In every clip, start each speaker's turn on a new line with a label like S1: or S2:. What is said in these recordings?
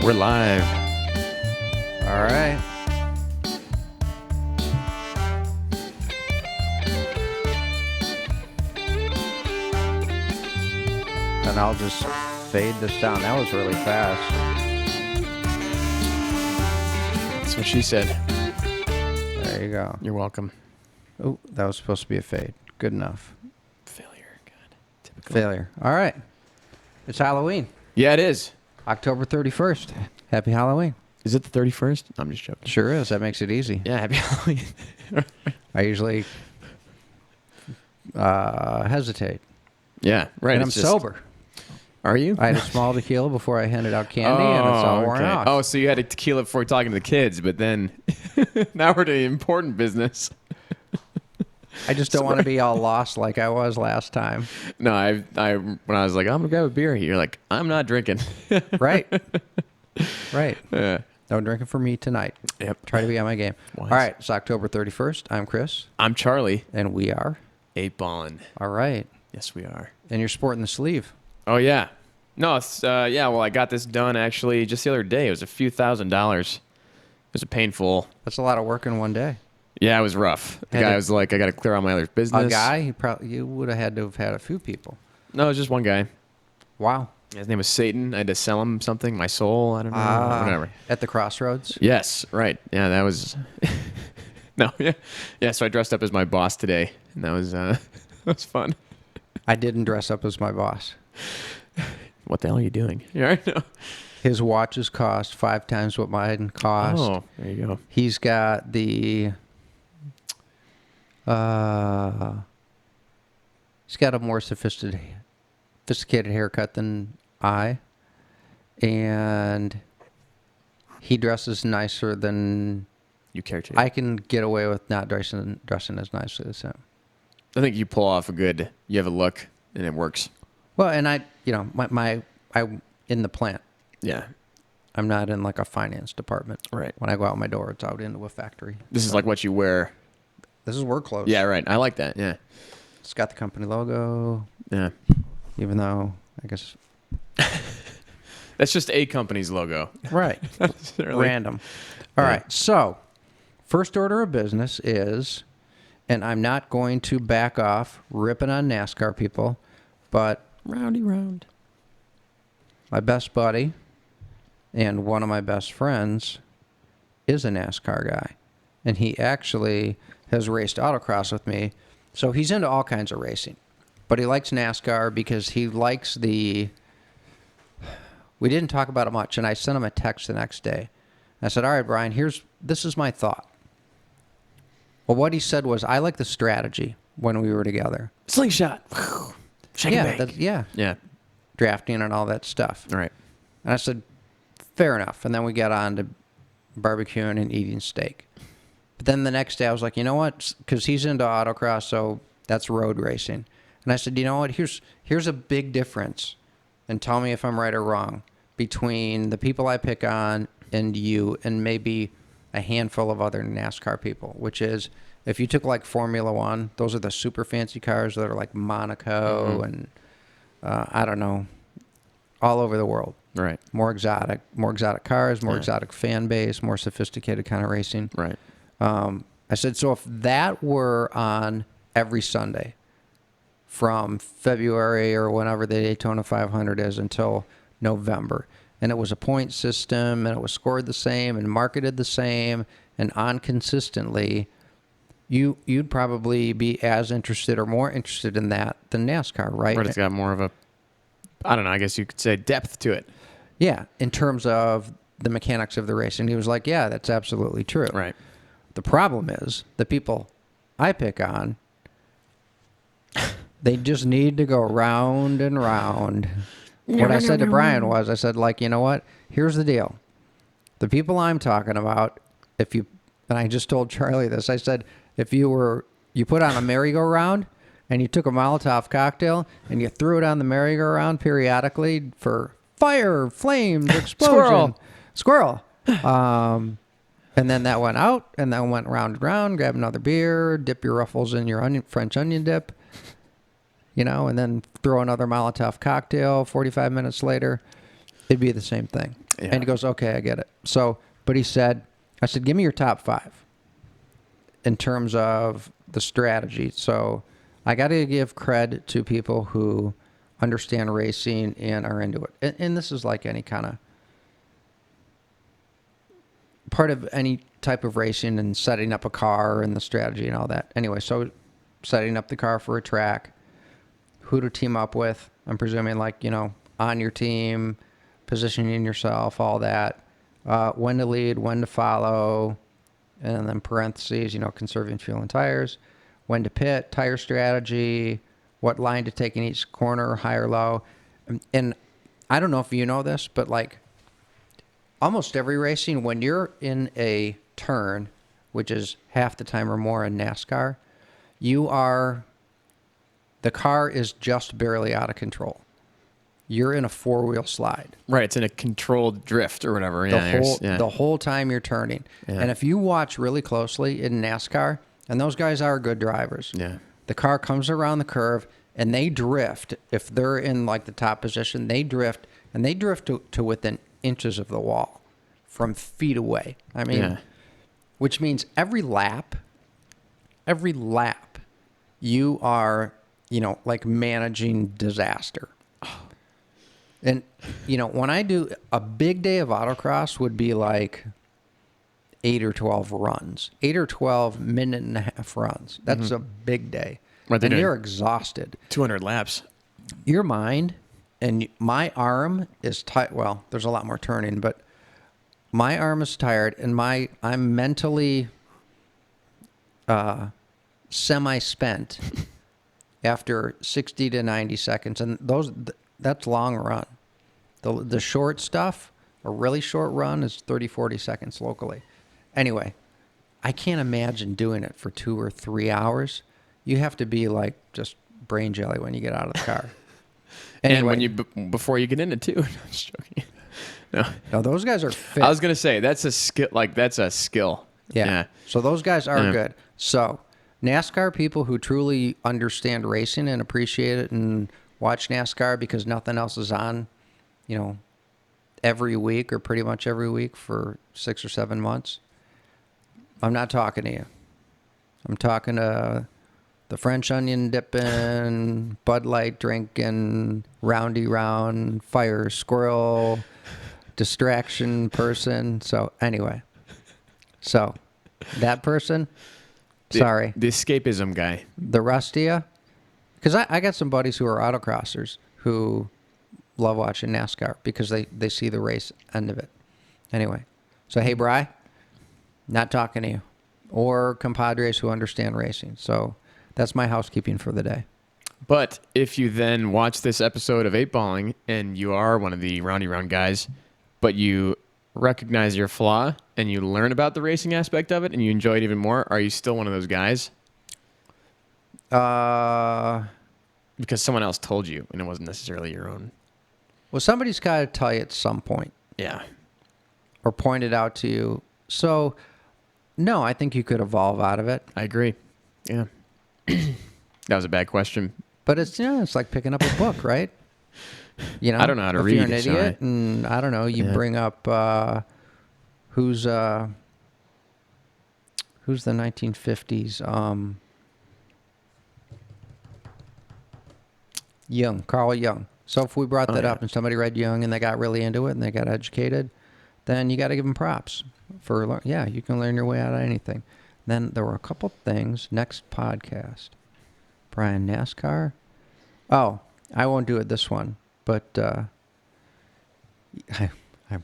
S1: We're live.
S2: All right. And I'll just fade this down. That was really fast.
S1: That's what she said.
S2: There you go.
S1: You're welcome.
S2: Oh, that was supposed to be a fade. Good enough.
S1: Failure. God. Typical.
S2: Failure. All right. It's Halloween.
S1: Yeah, it is.
S2: October 31st. Happy Halloween.
S1: Is it the 31st? I'm just joking.
S2: Sure is. That makes it easy.
S1: Yeah, happy Halloween.
S2: I usually hesitate.
S1: Yeah, right.
S2: And I'm
S1: it's just-
S2: sober.
S1: Are you?
S2: I had a small tequila before I handed out candy, and it's all worn
S1: okay.
S2: out.
S1: Oh, so you had a tequila before talking to the kids, but then now we're to the important business.
S2: I just don't want to be all lost like I was last time.
S1: No, I when I was like, I'm gonna grab a beer, you're like, I'm not drinking.
S2: Right. Right.
S1: Yeah.
S2: No drinking for me tonight.
S1: Yep.
S2: Try to be on my game.
S1: Wise.
S2: All right. It's October 31st. I'm Chris.
S1: I'm Charlie.
S2: And we are.
S1: 8-ballin'.
S2: All right.
S1: Yes, we are.
S2: And you're sporting the sleeve.
S1: Oh yeah. No, it's yeah. Well, I got this done actually just the other day. It was a few $1,000s. It was a painful.
S2: That's a lot of work in one day.
S1: Yeah, it was rough. The
S2: Had
S1: guy
S2: to-
S1: was like, I got to clear out my other business.
S2: A guy? You would have had to have had a few people.
S1: No, it was just one guy.
S2: Wow.
S1: His name was Satan. I had to sell him something, my soul. I don't know. Whatever.
S2: At the crossroads?
S1: Yes, right. Yeah, that was. No, yeah, yeah. So I dressed up as my boss today, and that was that was fun.
S2: I didn't dress up as my boss.
S1: What the hell are you doing? Yeah, I know.
S2: His watches cost 5 times what mine cost.
S1: Oh, there you go.
S2: He's got the he's got a more sophisticated haircut than I, and he dresses nicer than
S1: You care to.
S2: I can get away with not dressing as nicely as him.
S1: I think you pull off a good. You have a look, and it works.
S2: Well, and I in the plant.
S1: Yeah.
S2: I'm not in like a finance department.
S1: Right.
S2: When I go out my door, it's out into a factory.
S1: This is like what you wear.
S2: This is work clothes.
S1: Yeah, right. I like that. Yeah.
S2: It's got the company logo,
S1: Yeah.
S2: even though I guess
S1: That's just a company's logo.
S2: right.
S1: Necessarily.
S2: Random. All
S1: Yeah.
S2: right. So, first order of business is, and I'm not going to back off ripping on NASCAR people, but
S1: Roundy round.
S2: my best buddy and one of my best friends is a NASCAR guy. And he actually has raced autocross with me. So he's into all kinds of racing. But he likes NASCAR because he likes the... We didn't talk about it much, and I sent him a text the next day. I said, all right, Brian, this is my thought. Well, what he said was, I like the strategy when we were together.
S1: Slingshot. Shake
S2: Yeah,
S1: and bake.
S2: yeah, drafting and all that stuff.
S1: All right.
S2: And I said, fair enough. And then we got on to barbecuing and eating steak. But then the next day I was like, you know what? Because he's into autocross, so that's road racing. And I said, you know what? Here's a big difference. And tell me if I'm right or wrong between the people I pick on and you and maybe a handful of other NASCAR people, which is if you took like Formula One, those are the super fancy cars that are like Monaco and I don't know, all over the world.
S1: Right.
S2: More exotic cars, more exotic fan base, more sophisticated kind of racing.
S1: Right.
S2: I said, so if that were on every Sunday from February or whenever the Daytona 500 is until November, and it was a point system, and it was scored the same and marketed the same and on consistently, you'd probably be as interested or more interested in that than NASCAR, right?
S1: But it's got more of a, I don't know, I guess you could say depth to it.
S2: Yeah, in terms of the mechanics of the race. And he was like, yeah, that's absolutely true.
S1: Right.
S2: The problem is the people I pick on, they just need to go round and round. What I said to Brian was, I said, like, you know what? Here's the deal. The people I'm talking about, and I just told Charlie this, I said, if you put on a merry-go-round and you took a Molotov cocktail and you threw it on the merry-go-round periodically for fire, flames, explosion, squirrel. And then that went out, and then went round and round, grab another beer, dip your Ruffles in your French onion dip, and then throw another Molotov cocktail 45 minutes later. It'd be the same thing.
S1: Yeah.
S2: And he goes, okay, I get it. So, but he said, I said, give me your top 5 in terms of the strategy. So I got to give cred to people who understand racing and are into it. And this is like any kind of part of any type of racing and setting up a car and the strategy and all that. Anyway, so setting up the car for a track, who to team up with. I'm presuming like, on your team, positioning yourself, all that. When to lead, when to follow, and then parentheses, conserving fuel and tires. When to pit, tire strategy, what line to take in each corner, high or low. And I don't know if you know this, but like almost every racing, when you're in a turn, which is half the time or more in NASCAR, the car is just barely out of control. You're in a 4-wheel slide.
S1: Right, it's in a controlled drift or whatever.
S2: The whole time you're turning.
S1: Yeah.
S2: And if you watch really closely in NASCAR, and those guys are good drivers, the car comes around the curve and they drift. If they're in like the top position, they drift, and they drift to within inches of the wall from feet away. I mean, which means every lap, you are, like managing disaster. And, when I do a big day of autocross would be like 8 or 12 runs, 8 or 12 minute and a half runs. That's a big day.
S1: Right,
S2: and you're exhausted.
S1: 200 laps.
S2: Your mind and my arm is tight. Well, there's a lot more turning, but my arm is tired and I'm mentally semi-spent after 60 to 90 seconds. And that's long run. The short stuff, a really short run is 30, 40 seconds locally. Anyway, I can't imagine doing it for 2 or 3 hours. You have to be like just brain jelly when you get out of the car. Anyway,
S1: And when you before you get in it too. No, I'm just joking.
S2: No, those guys are fit.
S1: I was gonna say that's a skill. Like that's a skill.
S2: Yeah. So those guys are good. So NASCAR people who truly understand racing and appreciate it and watch NASCAR because nothing else is on, every week or pretty much every week for 6 or 7 months. I'm not talking to you. I'm talking to the French onion dipping, Bud Light drinking, roundy round, fire squirrel, distraction person. So anyway, that person, sorry.
S1: The escapism guy.
S2: The rest of you, because I got some buddies who are autocrossers who love watching NASCAR because they see the race end of it. Anyway, so hey, Bri, not talking to you. Or compadres who understand racing. So that's my housekeeping for the day.
S1: But if you then watch this episode of 8-Balling and you are one of the roundy round guys, but you recognize your flaw and you learn about the racing aspect of it and you enjoy it even more, are you still one of those guys? Because someone else told you and it wasn't necessarily your own.
S2: Well, somebody's got to tell you at some point.
S1: Yeah.
S2: Or point it out to you. So, no, I think you could evolve out of it.
S1: I agree. Yeah. That was a bad question.
S2: But it's like picking up a book, right?
S1: I don't know how to
S2: if
S1: read.
S2: You're an idiot, and I don't know. You bring up who's the 1950s? Jung, Carl Jung. So if we brought that up and somebody read Jung and they got really into it and they got educated, then you got to give them props for you can learn your way out of anything. Then there were a couple things. Next podcast, Brian, NASCAR. Oh, I won't do it this one, but I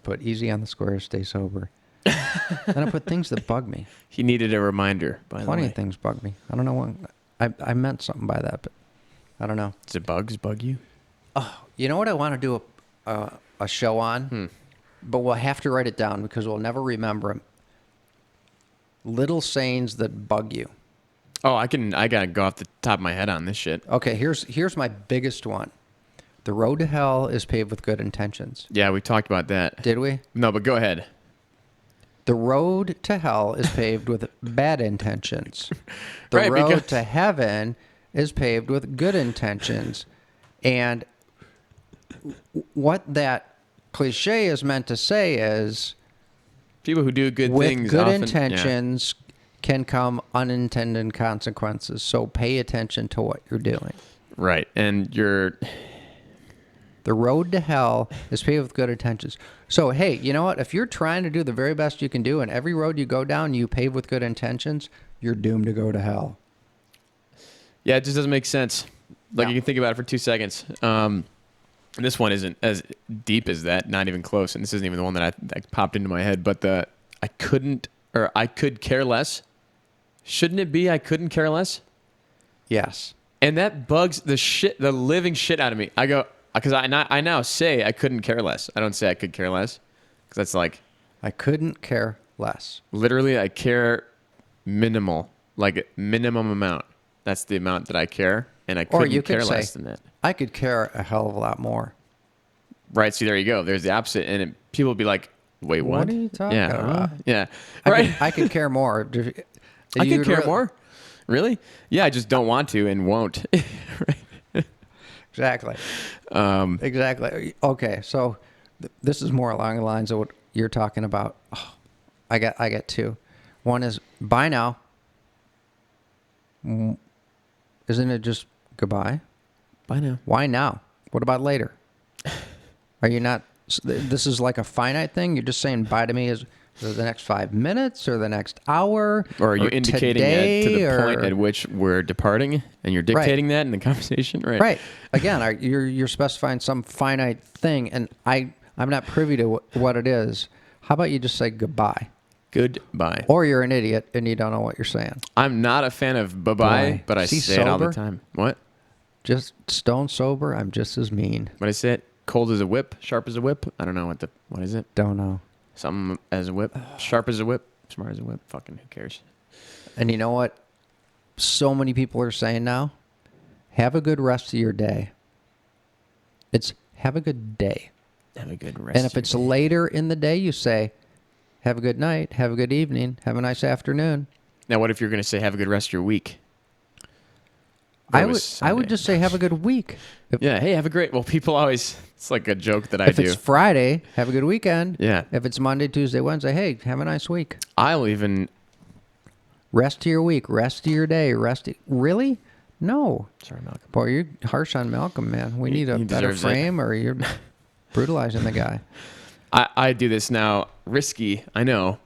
S2: put easy on the square, stay sober. Then I put things that bug me.
S1: He needed a reminder, by the way.
S2: Plenty of things bug me. I don't know what I meant something by that, but I don't know.
S1: Does it bugs bug you?
S2: Oh, you know what I want to do a show on? But we'll have to write it down because we'll never remember them. Little sayings that bug you.
S1: Oh, I gotta go off the top of my head on this shit.
S2: Okay, here's my biggest one. The road to hell is paved with good intentions.
S1: Yeah, we talked about that.
S2: Did we?
S1: No, but go ahead.
S2: The road to hell is paved with bad intentions. The
S1: Right,
S2: road
S1: because-
S2: to heaven is paved with good intentions. And what that cliche is meant to say is
S1: People who do good
S2: with
S1: things
S2: good
S1: often,
S2: intentions can come unintended consequences. So pay attention to what you're doing.
S1: Yeah. Right. And you're
S2: The road to hell is paved with good intentions. So, hey, you know what? If you're trying to do the very best you can do and every road you go down you pave with good intentions, you're doomed to go to hell.
S1: Yeah, it just doesn't make sense. Like,
S2: No.
S1: you can think about it for 2 seconds. And this one isn't as deep as that, not even close. And this isn't even the one that popped into my head. But I could care less. Shouldn't it be I couldn't care less?
S2: Yes.
S1: And that bugs the living shit out of me. I go, because I now say I couldn't care less. I don't say I could care less. Because that's like,
S2: I couldn't care less.
S1: literally, I care minimal, like minimum amount. That's the amount that I care. And I
S2: Or
S1: couldn't
S2: you could
S1: care
S2: say,
S1: less than that.
S2: I could care a hell of a lot more.
S1: Right. See, there you go. There's the opposite. And people will be like, wait, what?
S2: What are you talking
S1: yeah,
S2: about?
S1: Yeah. Right.
S2: I could care more.
S1: I could care more. Really? Yeah, I just don't want to and won't. Right.
S2: Exactly. Exactly. Okay, so this is more along the lines of what you're talking about. Oh, I got two. One is bye now. Isn't it just goodbye?
S1: Bye now.
S2: Why now? What about later? Are you not? This is like a finite thing. You're just saying bye to me is the next 5 minutes or the next hour,
S1: Or are you indicating it to
S2: today,
S1: the point
S2: or-
S1: at which we're departing and you're dictating that in the conversation? Right.
S2: Right. Again, you're specifying some finite thing, and I'm not privy to what it is. How about you just say goodbye?
S1: Goodbye.
S2: Or you're an idiot and you don't know what you're saying.
S1: I'm not a fan of bye-bye,
S2: Boy,
S1: but I
S2: see
S1: say it all the
S2: sober?
S1: time. What?
S2: Just stone sober, I'm just as mean.
S1: What I say it? Cold as a whip, sharp as a whip. I don't know what is it?
S2: Don't know.
S1: Something as a whip, sharp as a whip, smart as a whip. Fucking who cares?
S2: And you know what? So many people are saying now, have a good rest of your day. It's have a good day.
S1: Have a good rest.
S2: And if
S1: of
S2: it's
S1: your day.
S2: later in the day, you say, have a good night, have a good evening, have a nice afternoon.
S1: Now, what if you're going to say have a good rest of your week?
S2: I
S1: It
S2: would
S1: was Sunday.
S2: just say have a good week.
S1: Yeah. Hey, have a great. Well, people always. It's like a joke that I
S2: If
S1: do.
S2: it's Friday, have a good weekend.
S1: Yeah.
S2: If it's Monday, Tuesday, Wednesday, hey, have a nice week.
S1: I'll even.
S2: Rest of your week, rest of your day, really? No.
S1: Sorry, Malcolm.
S2: Boy, you're harsh on Malcolm, man. We need a
S1: he
S2: better
S1: deserves it.
S2: frame, or you're brutalizing the guy.
S1: I do this now. Risky, I know.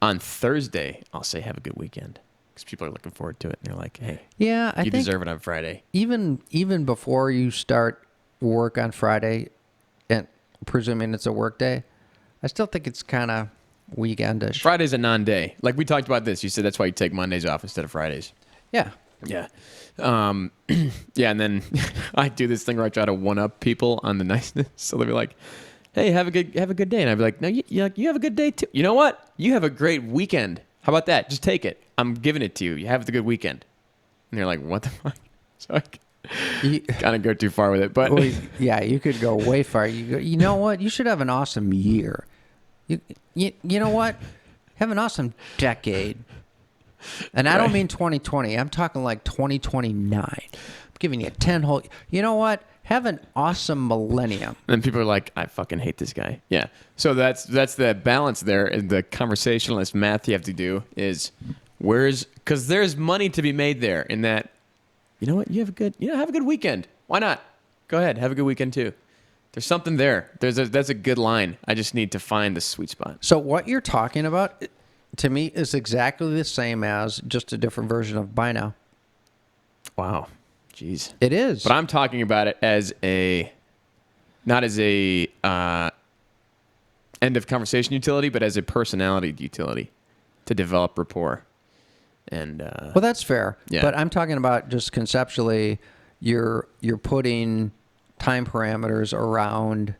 S1: On Thursday, I'll say have a good weekend because people are looking forward to it. And they're like, hey,
S2: Yeah, I
S1: you
S2: think
S1: deserve it on Friday.
S2: even before you start work on Friday, and presuming it's a work day, I still think it's kind of weekendish.
S1: Friday's a non-day. Like we talked about this. You said that's why you take Mondays off instead of Fridays.
S2: Yeah.
S1: Yeah. Yeah, and then I do this thing where I try to one-up people on the niceness. So they'll be like, hey, have a good day. And I'd be like, no, you have a good day too. You know what? You have a great weekend. How about that? Just take it. I'm giving it to you. You have the good weekend. And they're like, what the fuck? So I
S2: You-
S1: kind of go too far with it. But
S2: Well, yeah, you could go way far. You know what? You should have an awesome year. You know what? Have an awesome decade. And I don't
S1: Right.
S2: mean 2020. I'm talking like 2029. I'm giving you 10 whole. You know what? Have an awesome millennium.
S1: then people are like, I fucking hate this guy. Yeah. So that's the balance there. And the conversationalist math you have to do is because there's money to be made there in that, you know what? Have a good weekend. Why not? Go ahead. Have a good weekend too. There's something there. That's a good line. I just need to find the sweet spot.
S2: So what you're talking about, to me, is exactly the same as just a different version of buy now.
S1: Wow. Jeez.
S2: It is.
S1: But I'm talking about it as not as a end of conversation utility, but as a personality utility to develop rapport. And
S2: Well, that's fair.
S1: Yeah.
S2: But I'm talking about just conceptually, you're putting time parameters around,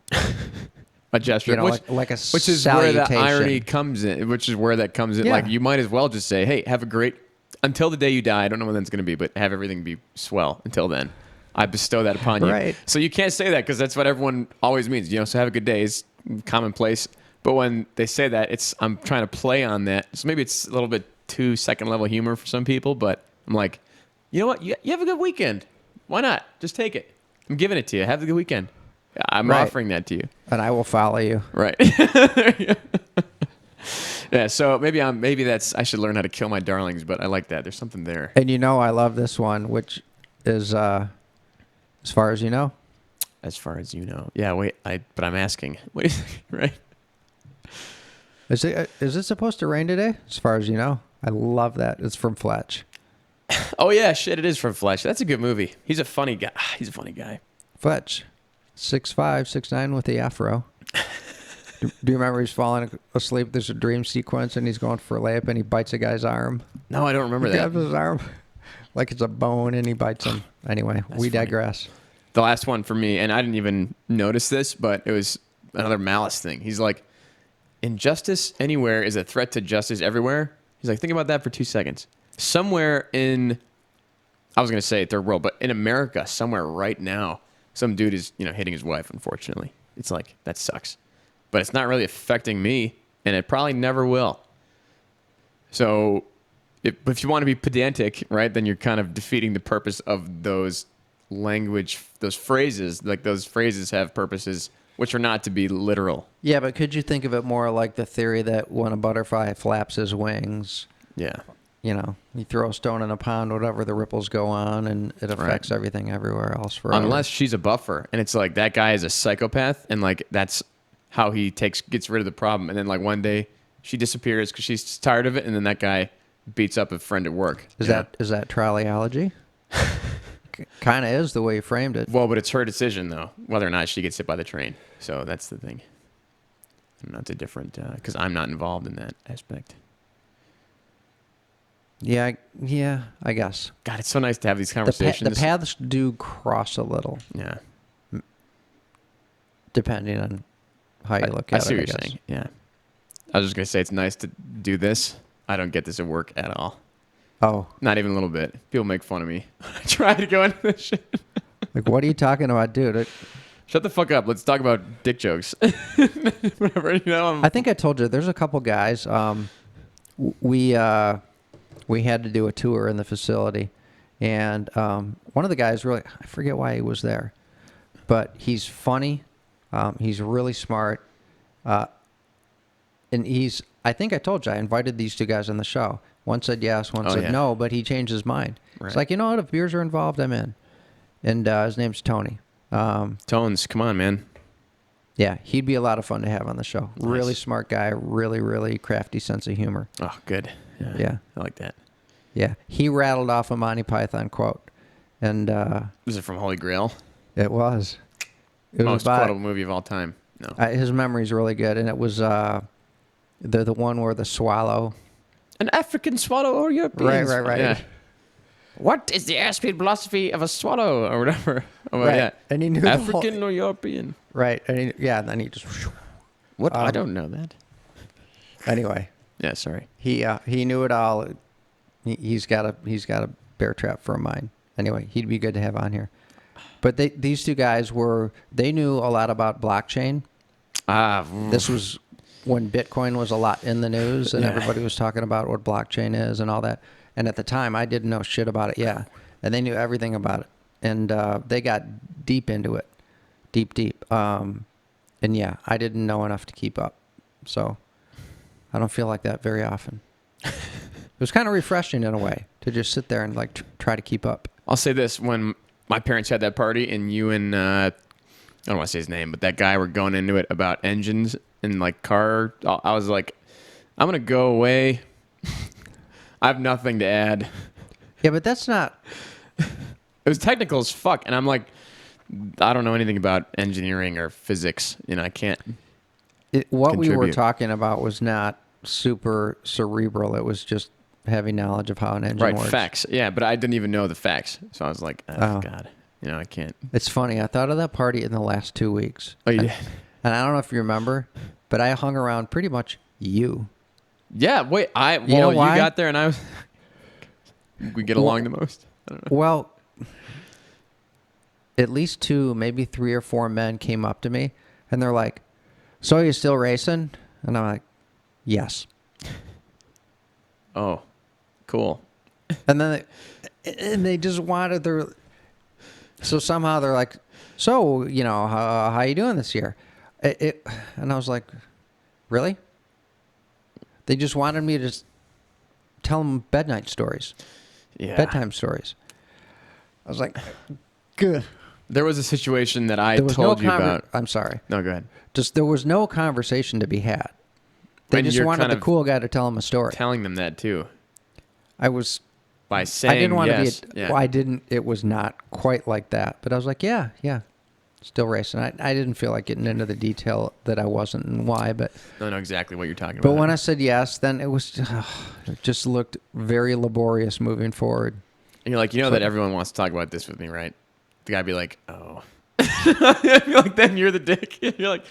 S1: a gesture,
S2: like a
S1: which is where the
S2: salutation.
S1: irony comes in. Which is where that comes in.
S2: Yeah.
S1: Like you might as well just say, "Hey, have a great until the day you die." I don't know when that's going to be, but have everything be swell until then. I bestow that upon you.
S2: Right.
S1: So you can't say that because that's what everyone always means. So have a good day is commonplace. But when they say that, I'm trying to play on that. So maybe it's a little bit too second level humor for some people. But I'm like, you know what? You have a good weekend. Why not? Just take it. I'm giving it to you. Have a good weekend. I'm
S2: Right.
S1: offering that to you.
S2: And I will follow you.
S1: Right. Yeah. So maybe that's I should learn how to kill my darlings, but I like that. There's something there.
S2: And I love this one, which is as far as you know.
S1: As far as you know. Yeah. Wait. But I'm asking. What do you think? Right.
S2: Is it supposed to rain today? As far as you know. I love that. It's from Fletch.
S1: Oh yeah. Shit. It is from Fletch. That's a good movie. He's a funny guy. He's a funny guy.
S2: Fletch, 6'5", 6'9" with the afro. Do you remember he's falling asleep? There's a dream sequence, and he's going for a layup, and he bites a guy's arm.
S1: No, I don't remember
S2: He
S1: that.
S2: grabs his arm like it's a bone, and he bites him. Anyway, we
S1: funny.
S2: digress.
S1: The last one for me, and I didn't even notice this, but it was another Malice thing. He's like, injustice anywhere is a threat to justice everywhere. He's like, think about that for 2 seconds. Somewhere in, I was going to say third world, but in America, somewhere right now, some dude is, hitting his wife, unfortunately. It's like, that sucks. But it's not really affecting me, and it probably never will. So if you want to be pedantic, right, then you're kind of defeating the purpose of those phrases. Like those phrases have purposes which are not to be literal.
S2: Yeah, but could you think of it more like the theory that when a butterfly flaps his wings,
S1: Yeah.
S2: you throw a stone in a pond, whatever, the ripples go on, and it affects everything everywhere else forever.
S1: Unless she's a buffer, and it's like that guy is a psychopath, and like that's how he gets rid of the problem. And then like one day she disappears because she's tired of it, and then that guy beats up a friend at work.
S2: Is that trolleyology? Kind of is the way you framed it.
S1: Well, but it's her decision though, whether or not she gets hit by the train. So that's the thing. That's a different because I'm not involved in that aspect.
S2: Yeah, I guess.
S1: God, it's so nice to have these
S2: The
S1: conversations.
S2: paths do cross a little,
S1: Yeah,
S2: depending on how you look at it.
S1: I see what
S2: guess.
S1: you're saying. Yeah, I was just gonna say it's nice to do this. I don't get this at work at all.
S2: Oh,
S1: Not even a little bit. People make fun of me. I try to go into this shit.
S2: like what are you talking about, dude?
S1: Shut the fuck up. Let's talk about dick jokes. Whatever,
S2: I think I told you there's a couple guys. We had to do a tour in the facility, and one of the guys I forget why he was there, but he's funny. He's really smart, and I think I told you I invited these two guys on the show. One said yes, one said
S1: yeah.
S2: no, but he changed his mind.
S1: Right.
S2: It's like, you know what? If beers are involved, I'm in. And his name's Tony.
S1: Tones, come on, man.
S2: Yeah, he'd be a lot of fun to have on the show.
S1: Nice.
S2: Really smart guy, really, really crafty sense of humor.
S1: Oh, good.
S2: Yeah.
S1: I like that.
S2: Yeah, he rattled off a Monty Python quote, and
S1: Was it from Holy Grail?
S2: it was. It
S1: Most
S2: about,
S1: quotable movie of all time. No.
S2: his memory's really good, and it was the one where the swallow.
S1: An African swallow or European?
S2: Right.
S1: Yeah. What is the airspeed velocity of a swallow or whatever? Oh,
S2: Right.
S1: yeah.
S2: And he knew the whole-
S1: African or European?
S2: Right, and and then he just.
S1: What? I don't know that.
S2: Anyway,
S1: Yeah, sorry.
S2: he knew it all. He's got a bear trap for a mind. Anyway, he'd be good to have on here. But these two guys they knew a lot about blockchain. This was when Bitcoin was a lot in the news, and
S1: Yeah.
S2: everybody was talking about what blockchain is and all that. And at the time, I didn't know shit about it. Yeah, and they knew everything about it, and they got deep into it, deep. And yeah, I didn't know enough to keep up, so I don't feel like that very often. It was kind of refreshing in a way to just sit there and like try to keep up.
S1: I'll say this: when my parents had that party, and you and I don't want to say his name, but that guy were going into it about engines and like car. I was like, I'm gonna go away. I have nothing to add.
S2: Yeah, but that's not.
S1: It was technical as fuck, and I'm like, I don't know anything about engineering or physics. I can't.
S2: What we were
S1: Contribute.
S2: talking about was not super cerebral. It was just having knowledge of how an engine
S1: Right,
S2: works.
S1: facts. Yeah, but I didn't even know the facts, so I was like, oh.
S2: Oh.
S1: God, I can't.
S2: It's funny. I thought of that party in the last 2 weeks.
S1: Oh, you
S2: and,
S1: did?
S2: and I don't know if you remember, but I hung around pretty much you.
S1: Yeah. Wait.
S2: You know why?
S1: You got there, and I was. We get along the most. I don't know.
S2: Well, at least 2, maybe 3 or 4 men came up to me, and they're like, "So are you still racing?" And I'm like, "Yes."
S1: Oh, cool.
S2: And then they just wanted their. So somehow they're like, so, how you doing this year? And I was like, really? They just wanted me to tell them bedtime stories. I was like, good.
S1: There was a situation that I
S2: There was
S1: told
S2: no
S1: you about.
S2: I'm sorry.
S1: No, go ahead.
S2: Just there was no conversation to be had. They
S1: And
S2: just
S1: you're
S2: wanted
S1: kind
S2: the
S1: of
S2: cool guy to tell them a story.
S1: Telling them that too
S2: I was.
S1: by saying
S2: I didn't want
S1: yes.
S2: to be.
S1: Yeah.
S2: Well, I didn't. It was not quite like that. But I was like, yeah, still racing. I didn't feel like getting into the detail that I wasn't and why. But
S1: I know exactly what you're talking
S2: but
S1: about.
S2: when I said yes, then it was. It just looked very laborious moving forward.
S1: And you're like, that everyone wants to talk about this with me, right? The guy be like, oh. I feel like then you're the dick. You're like,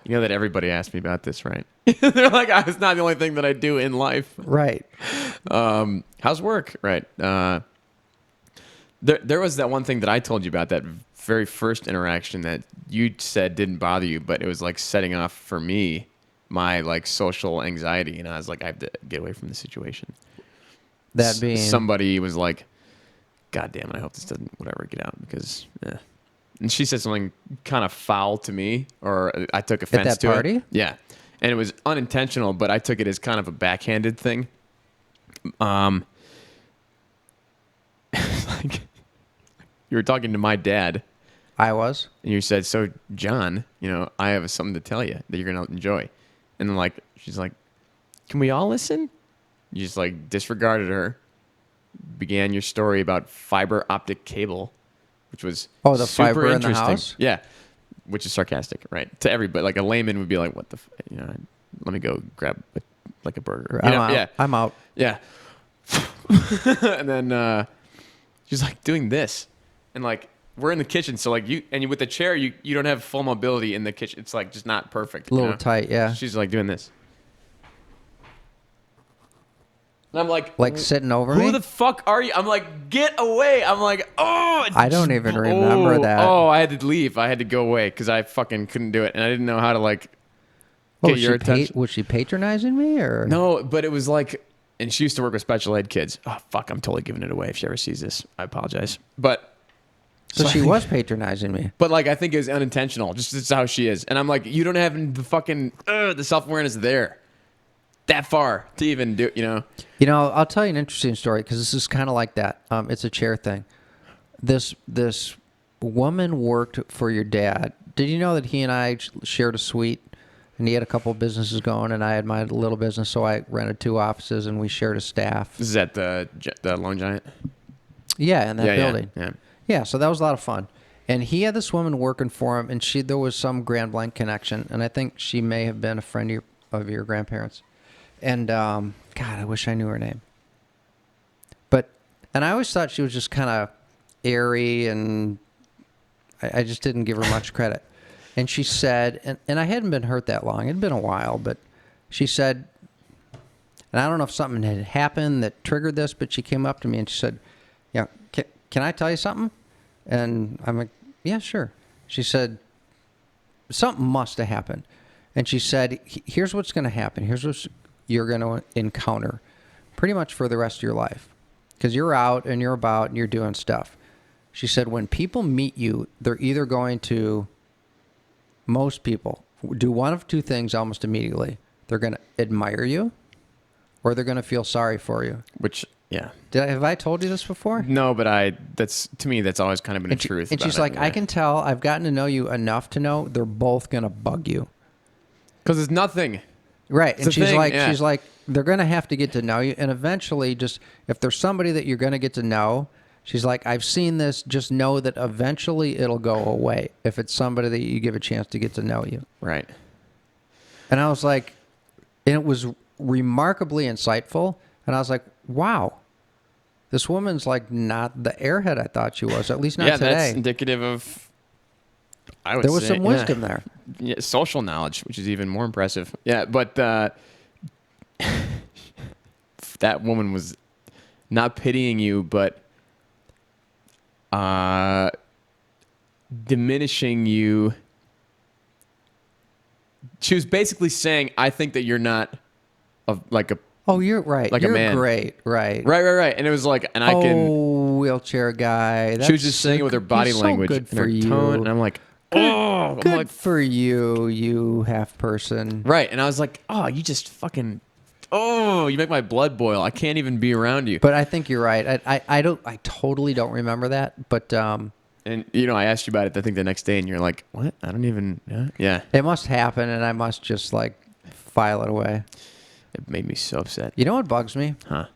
S1: that everybody asked me about this, right? They're like, it's not the only thing that I do in life.
S2: Right.
S1: How's work? Right. There was that one thing that I told you about, that very first interaction that you said didn't bother you, but it was like setting off for me my like social anxiety, and I was like, I have to get away from the situation.
S2: That being
S1: somebody was like, God damn it, I hope this doesn't get out because. And she said something kind of foul to me, or I took offense
S2: at that
S1: to
S2: party?
S1: it. Yeah, and it was unintentional, but I took it as kind of a backhanded thing. Like you were talking to my dad,
S2: I was.
S1: and you said, "So, John, I have something to tell you that you're gonna enjoy." And then like she's like, "Can we all listen?" You just like disregarded her. Began your story about fiber optic cable, which was
S2: the
S1: super
S2: fiber in
S1: interesting.
S2: the house?
S1: Yeah, which is sarcastic, right? To everybody, like a layman would be like, "What the? Let me go grab a burger."
S2: I'm out.
S1: Yeah,
S2: I'm out.
S1: yeah. And then she's like doing this, and like we're in the kitchen, so like you with the chair, you don't have full mobility in the kitchen. It's like just not perfect.
S2: A little tight, yeah.
S1: She's like doing this. And I'm like
S2: sitting over me?
S1: Who the fuck are you? I'm like, get away. I'm like, oh.
S2: I don't even remember that.
S1: Oh, I had to leave. I had to go away because I fucking couldn't do it. And I didn't know how to like get your attention.
S2: Was she patronizing me or?
S1: No, but it was like, and she used to work with special ed kids. Oh, fuck. I'm totally giving it away if she ever sees this. I apologize. But.
S2: So she was patronizing me.
S1: But like, I think it was unintentional. Just it's how she is. And I'm like, you don't have the fucking, the self-awareness there. That far to even do,
S2: I'll tell you an interesting story because this is kind of like that. It's a chair thing. This woman worked for your dad. Did you know that he and I shared a suite, and he had a couple of businesses going, and I had my little business, so I rented 2 offices, and we shared a staff.
S1: This is at the Lone Giant.
S2: Yeah, in that building.
S1: Yeah.
S2: So that was a lot of fun. And he had this woman working for him, and there was some Grand Blanc connection, and I think she may have been a friend of your grandparents. And, God, I wish I knew her name. And I always thought she was just kind of airy, and I just didn't give her much credit. And she said, and I hadn't been hurt that long. It had been a while, but she said, and I don't know if something had happened that triggered this, but she came up to me and she said, yeah, can I tell you something? And I'm like, yeah, sure. She said, something must have happened. And she said, here's what's going to happen. Here's what you're going to encounter pretty much for the rest of your life. Because you're out and you're about and you're doing stuff. She said, when people meet you, they're either going to, most people, do one of 2 things almost immediately. They're going to admire you or they're going to feel sorry for you.
S1: Which, yeah.
S2: Have I told you this before?
S1: No, but to me, that's always kind of been a truth.
S2: And she's like, I can tell, I've gotten to know you enough to know they're both going to bug you.
S1: Because it's nothing.
S2: Right. And she's
S1: thing,
S2: like, they're going to have to get to know you. And eventually, just if there's somebody that you're going to get to know, she's like, I've seen this. Just know that eventually it'll go away if it's somebody that you give a chance to get to know you.
S1: Right.
S2: And I was like, and it was remarkably insightful. And I was like, wow, this woman's like not the airhead I thought she was, at least not today.
S1: Yeah, that's indicative of, I would say.
S2: There was some wisdom there.
S1: Yeah, social knowledge, which is even more impressive. Yeah, but that woman was not pitying you, but diminishing you. She was basically saying, I think that you're not a
S2: Oh, you're right.
S1: Like a
S2: you're
S1: man.
S2: great. Right.
S1: Right. And it was like, and I can.
S2: Oh, wheelchair guy.
S1: She was just saying it with her body
S2: he's
S1: language
S2: so good
S1: and
S2: for
S1: her
S2: you.
S1: tone, and I'm like, oh,
S2: Good
S1: I'm like,
S2: for you, you half person.
S1: right. And I was like, oh, you just fucking, oh, you make my blood boil. I can't even be around you.
S2: But I think you're right. I totally don't remember that. But
S1: And you know, I asked you about it. I think the next day, and you're like, what? I don't even. Yeah.
S2: it must happen, and I must just like file it away.
S1: It made me so upset.
S2: You know what bugs me?
S1: Huh?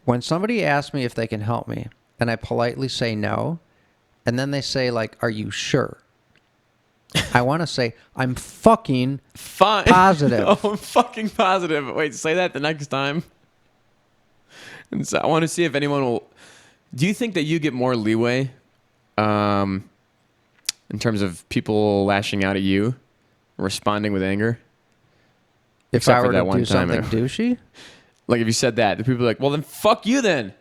S2: When somebody asks me if they can help me, and I politely say no, and then they say like, "Are you sure?" I want to say, "I'm fucking
S1: Fine.
S2: positive."
S1: Oh, I'm fucking positive. Wait, say that the next time. And so I want to see if anyone will. Do you think that you get more leeway, in terms of people lashing out at you, responding with anger?
S2: If
S1: Except
S2: I
S1: for
S2: were
S1: that
S2: to
S1: one
S2: do
S1: time,
S2: something douchey.
S1: Like if you said that, the people are like, well, then fuck you then. You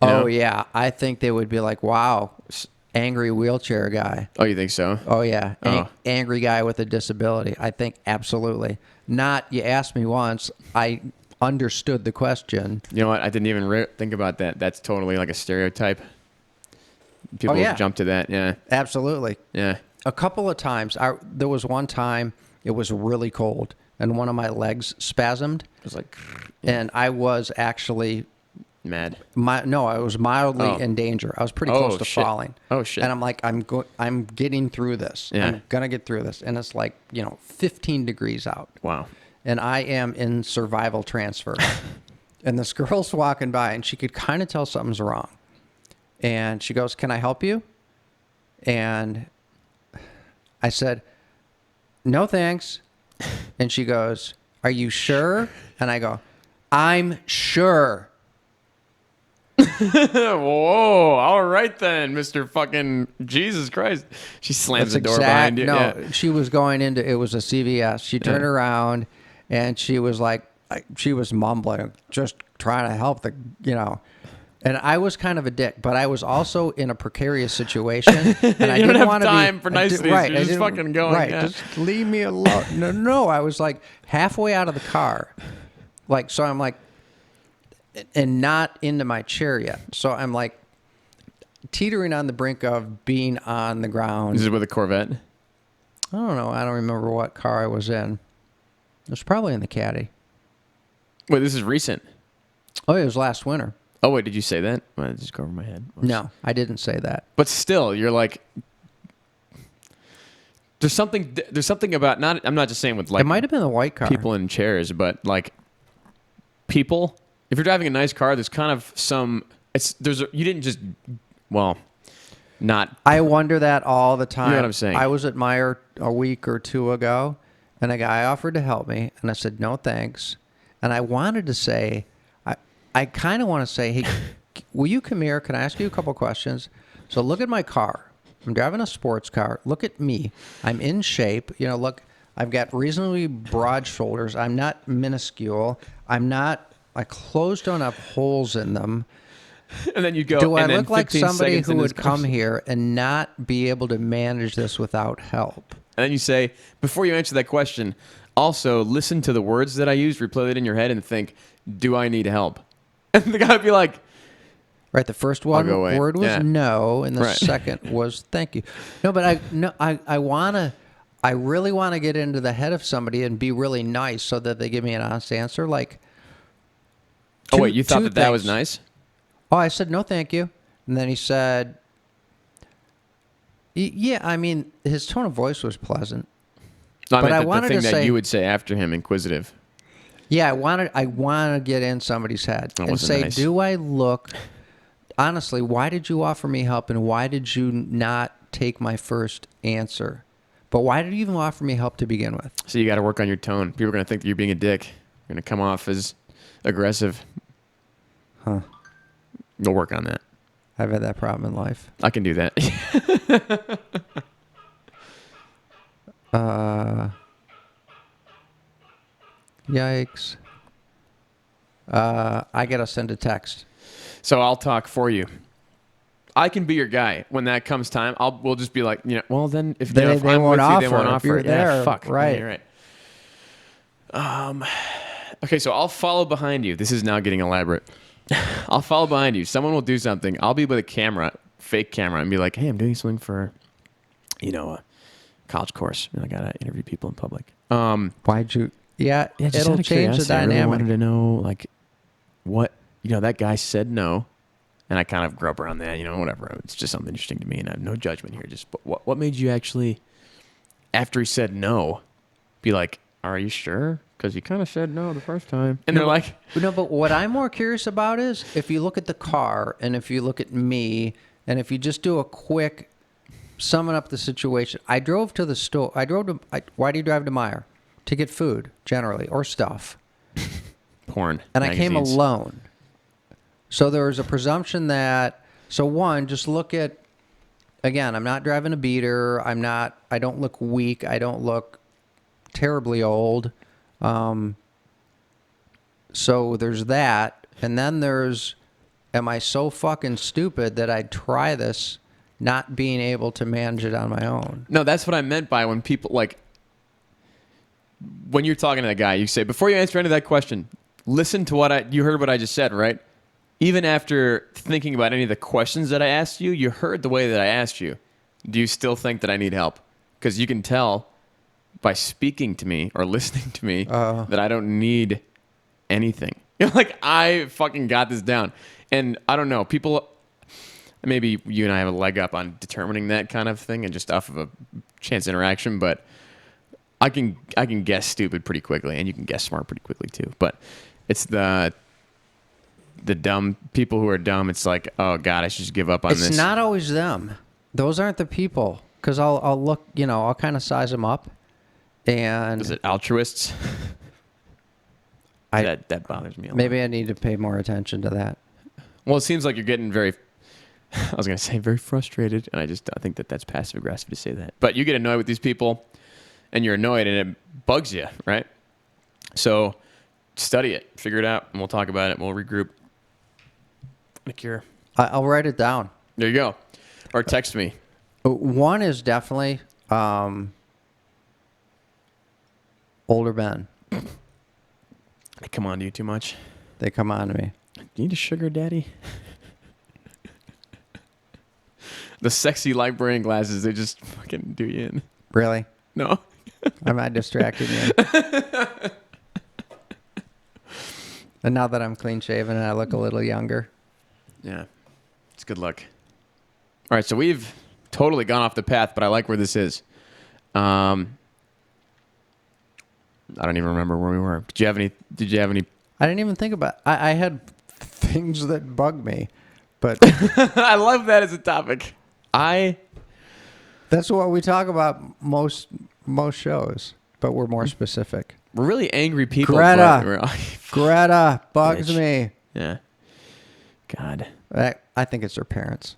S2: Oh
S1: know?
S2: yeah, I think they would be like, "Wow, angry wheelchair guy."
S1: Oh, you think so?
S2: Oh yeah,
S1: Oh.
S2: angry guy with a disability. I think absolutely. Not you asked me once. I understood the question.
S1: You know what? I didn't even think about that. That's totally like a stereotype. People
S2: Oh, yeah.
S1: jump to that. Yeah.
S2: Absolutely.
S1: Yeah.
S2: A couple of times. There was one time it was really cold and one of my legs spasmed,
S1: It was like
S2: and I was actually
S1: mad.
S2: I was mildly
S1: Oh.
S2: in danger. I was pretty
S1: Oh,
S2: close to
S1: shit.
S2: falling.
S1: Oh, shit.
S2: And I'm like, I'm getting through this.
S1: Yeah.
S2: I'm gonna get through this, and it's like 15 degrees out.
S1: Wow.
S2: And I am in survival transfer. And this girl's walking by, and she could kind of tell something's wrong. And she goes, "Can I help you?" And I said, "No, thanks." And she goes, "Are you sure?" And I go, "I'm sure."
S1: Whoa. All right then, Mr. fucking Jesus Christ. She slams the door behind you.
S2: No,
S1: Yeah.
S2: she was going into, it was a CVS. She turned around and she was like, she was mumbling, just trying to help and I was kind of a dick, but I was also in a precarious situation, and I
S1: You don't
S2: didn't
S1: have
S2: want to be
S1: time for niceties.
S2: Right,
S1: You're
S2: I
S1: just
S2: didn't-
S1: fucking going,
S2: Right,
S1: yeah.
S2: just leave me alone. No, I was like halfway out of the car, so I'm like, and not into my chair yet. So I'm like teetering on the brink of being on the ground.
S1: This is with a Corvette.
S2: I don't know. I don't remember what car I was in. It was probably in the Caddy.
S1: Wait, this is recent.
S2: Oh, it was last winter.
S1: Oh, wait, did you say that? Well, it just go over my head. Oops.
S2: No, I didn't say that.
S1: But still, you're like, there's something about, not, I'm not just saying with like
S2: It might have been the white car.
S1: people in chairs, but like people, if you're driving a nice car, there's kind of some, you didn't just, well, not,
S2: I wonder that all the time.
S1: You know what I'm saying.
S2: I was at Meijer a week or two ago, and a guy offered to help me, and I said, "No, thanks." And I wanted to say, I kind of want to say, "Hey, will you come here? Can I ask you a couple questions?" So look at my car. I'm driving a sports car. Look at me. I'm in shape. Look, I've got reasonably broad shoulders. I'm not minuscule. My clothes don't have holes in them.
S1: and then you go,
S2: Do I
S1: and then
S2: look like
S1: 15
S2: somebody
S1: seconds
S2: who
S1: into
S2: would
S1: this
S2: come
S1: conversation-
S2: here and not be able to manage this without help?
S1: And then you say, before you answer that question, also listen to the words that I used, replay it in your head, and think, do I need help? And the guy would be like,
S2: Right, the first
S1: go away.
S2: word was
S1: Yeah.
S2: no, and the
S1: Right.
S2: second was thank you. No, but I really want to get into the head of somebody and be really nice so that they give me an honest answer. Like,
S1: oh,
S2: two-
S1: wait, you thought
S2: two
S1: that was
S2: things.
S1: nice?
S2: Oh, I said no, thank you, and then he said, "Yeah." I mean, his tone of voice was pleasant.
S1: No, I
S2: But
S1: meant
S2: I
S1: the
S2: wanted
S1: thing
S2: to
S1: that
S2: say-
S1: you would say after him, inquisitive.
S2: Yeah, I want to get in somebody's head
S1: That
S2: and
S1: wasn't
S2: say,
S1: nice.
S2: do I look, honestly, why did you offer me help and why did you not take my first answer? But why did you even offer me help to begin with?
S1: So you got to work on your tone. People are going to think that you're being a dick. You're going to come off as aggressive.
S2: Huh.
S1: You'll work on that.
S2: I've had that problem in life.
S1: I can do that.
S2: Yikes. I got to send a text.
S1: So I'll talk for you. I can be your guy when that comes time. We'll just be like, well then if
S2: They
S1: if I'm
S2: won't
S1: with you, they won't
S2: offer if
S1: offer.
S2: you're
S1: Yeah,
S2: there,
S1: fuck.
S2: right.
S1: Yeah, you're right. Okay, so I'll follow behind you. This is now getting elaborate. I'll follow behind you. Someone will do something. I'll be with a camera, fake camera, and be like, "Hey, I'm doing something for, a college course. And I gotta interview people in public."
S2: Why'd you? Yeah,
S1: Just
S2: it'll
S1: out of
S2: change the
S1: curiosity, I really
S2: dynamic.
S1: wanted to know, like, what that guy said no, and I kind of grew up around that. Whatever. It's just something interesting to me, and I have no judgment here. Just, but what made you actually, after he said no, be like, "Are you sure?" Because you kind of said no the first time, and they're like,
S2: No, but what I'm more curious about is if you look at the car and if you look at me and if you just do a quick summing up the situation. I drove to the store. Why do you drive to Meijer? To get food, generally, or stuff.
S1: porn.
S2: And I came
S1: magazines.
S2: alone. So there was a presumption that, one, just look at, again, I'm not driving a beater. I don't look weak. I don't look terribly old. So there's that. And then there's, am I so fucking stupid that I'd try this not being able to manage it on my own?
S1: No, that's what I meant by when people, like, when you're talking to that guy, you say, before you answer any of that question, listen to you heard what I just said, right? Even after thinking about any of the questions that I asked you, you heard the way that I asked you. Do you still think that I need help? Because you can tell by speaking to me or listening to me that I don't need anything. Like, I fucking got this down. And I don't know, people, maybe you and I have a leg up on determining that kind of thing and just off of a chance interaction, but I can guess stupid pretty quickly, and you can guess smart pretty quickly too. But it's the dumb people who are dumb. It's like, oh God, I should just give up on this.
S2: It's not always them. Those aren't the people. Because I'll look, I'll kind of size them up. And
S1: Is it altruists? That bothers me a lot.
S2: maybe I need to pay more attention to that.
S1: Well, it seems like you're getting very, I was going to say very frustrated, and I think that's passive aggressive to say that. But you get annoyed with these people, and you're annoyed, and it bugs you, right? So study it, figure it out, and we'll talk about it. We'll regroup. Make your.
S2: I'll write it down.
S1: There you go. Or text me.
S2: One is definitely older men.
S1: They come on to you too much.
S2: They come on to me.
S1: Do you need a sugar daddy? The sexy librarian glasses, they just fucking do you in.
S2: Really?
S1: No?
S2: Am I distracting you? And now that I'm clean shaven and I look a little younger.
S1: Yeah. It's good luck. All right, so we've totally gone off the path, but I like where this is. I don't even remember where we were. Did you have any?
S2: I didn't even think about I had things that bug me, but
S1: I love that as a topic.
S2: that's what we talk about most shows, but we're more specific.
S1: We're really angry people.
S2: Greta. Greta bugs
S1: Bitch.
S2: me.
S1: Yeah. God.
S2: I think it's their parents.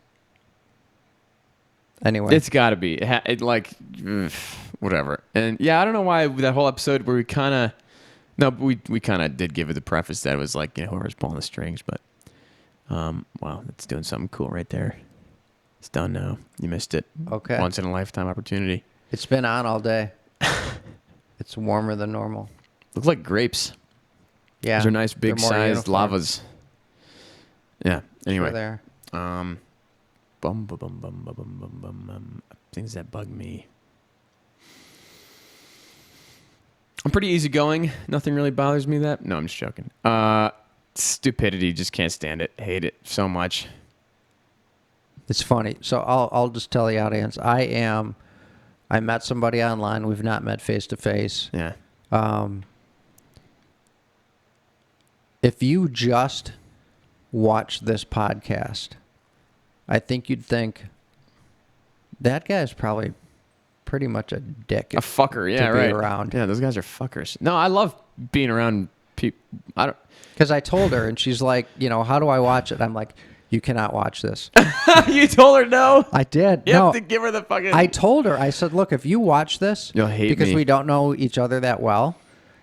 S2: Anyway.
S1: It's got to be. Whatever. And yeah, I don't know why that whole episode where we kind of... No, we kind of did give it the preface that it was like, whoever's pulling the strings, but... wow, that's doing something cool right there. It's done now. You missed it.
S2: Okay.
S1: Once in a lifetime opportunity.
S2: It's been on all day. It's warmer than normal.
S1: Look like grapes.
S2: Yeah.
S1: Those are nice big
S2: they're more
S1: sized
S2: uniform.
S1: lavas. Yeah. Anyway.
S2: Sure there.
S1: Things that bug me. I'm pretty easygoing. Nothing really bothers me that. No, I'm just joking. Stupidity, just can't stand it. Hate it so much.
S2: It's funny. So I'll just tell the audience. I met somebody online. We've not met face to face.
S1: Yeah.
S2: If you just watch this podcast, I think you'd think that guy's probably pretty much a dick.
S1: A fucker, yeah,
S2: to be
S1: right.
S2: around.
S1: Yeah, those guys are fuckers. No, I love being around people. I don't.
S2: Because I told her, and she's like, how do I watch it? I'm like, you cannot watch this.
S1: You told her no.
S2: I did.
S1: You
S2: No,
S1: have to give her the fucking.
S2: I told her. I said, look, if you watch this,
S1: You'll hate
S2: because
S1: me.
S2: we don't know each other that well,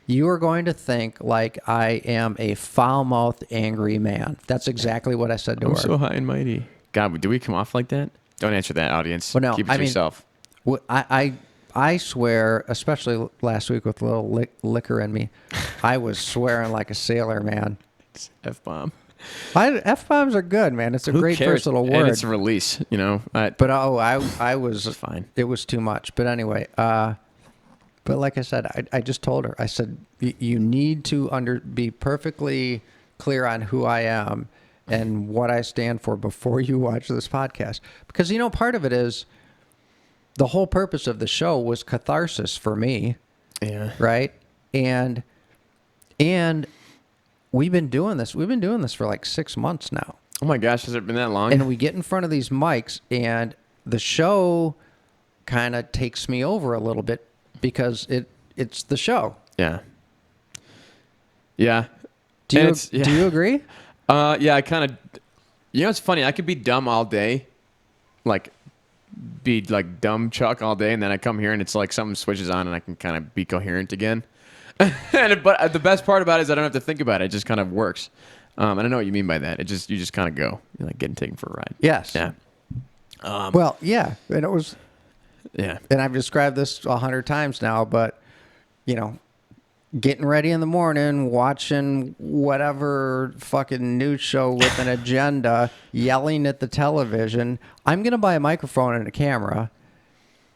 S2: you are going to think like I am a foul-mouthed, angry man. That's exactly what I said to
S1: I'm
S2: her.
S1: so high and mighty. God, do we come off like that? Don't answer that, audience.
S2: Well, no,
S1: Keep it to yourself.
S2: I I swear, especially last week with a little liquor in me, I was swearing like a sailor, man.
S1: F-bomb.
S2: F-bombs are good, man. It's a great versatile word.
S1: And it's a release, you know.
S2: But I was
S1: fine.
S2: It was too much. But anyway, but like I said, I just told her. I said you need to be perfectly clear on who I am and what I stand for before you watch this podcast, because you know part of it is the whole purpose of the show was catharsis for me.
S1: Yeah.
S2: Right. And we've been doing this. We've been doing this for like 6 months now.
S1: Oh my gosh, has it been that long?
S2: And we get in front of these mics, and the show kind of takes me over a little bit because it's the show.
S1: Yeah. Yeah.
S2: Do you agree?
S1: Yeah, I kind of. You know, it's funny. I could be dumb all day, be like dumb Chuck all day, and then I come here and it's like something switches on and I can kind of be coherent again. But the best part about it is I don't have to think about it. It just kind of works. And I know what you mean by that. You just kind of go. You're like getting taken for a ride.
S2: Yes.
S1: Yeah.
S2: Well, yeah, and it was.
S1: Yeah.
S2: And I've described this 100 times now, but you know, getting ready in the morning, watching whatever fucking news show with an agenda, yelling at the television. I'm gonna buy a microphone and a camera,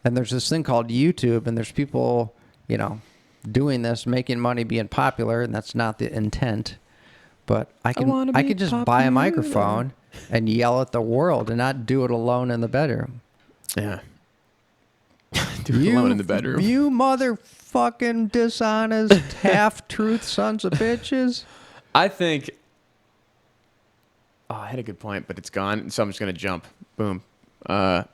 S2: and there's this thing called YouTube, and there's people, you know, doing this, making money, being popular, and that's not the intent. But I could just buy a microphone and yell at the world and not do it alone in the bedroom.
S1: Yeah. Do it alone in the bedroom.
S2: You motherfucking dishonest half-truth sons of bitches.
S1: I think. Oh, I had a good point, but it's gone, so I'm just gonna jump. Boom. Hop.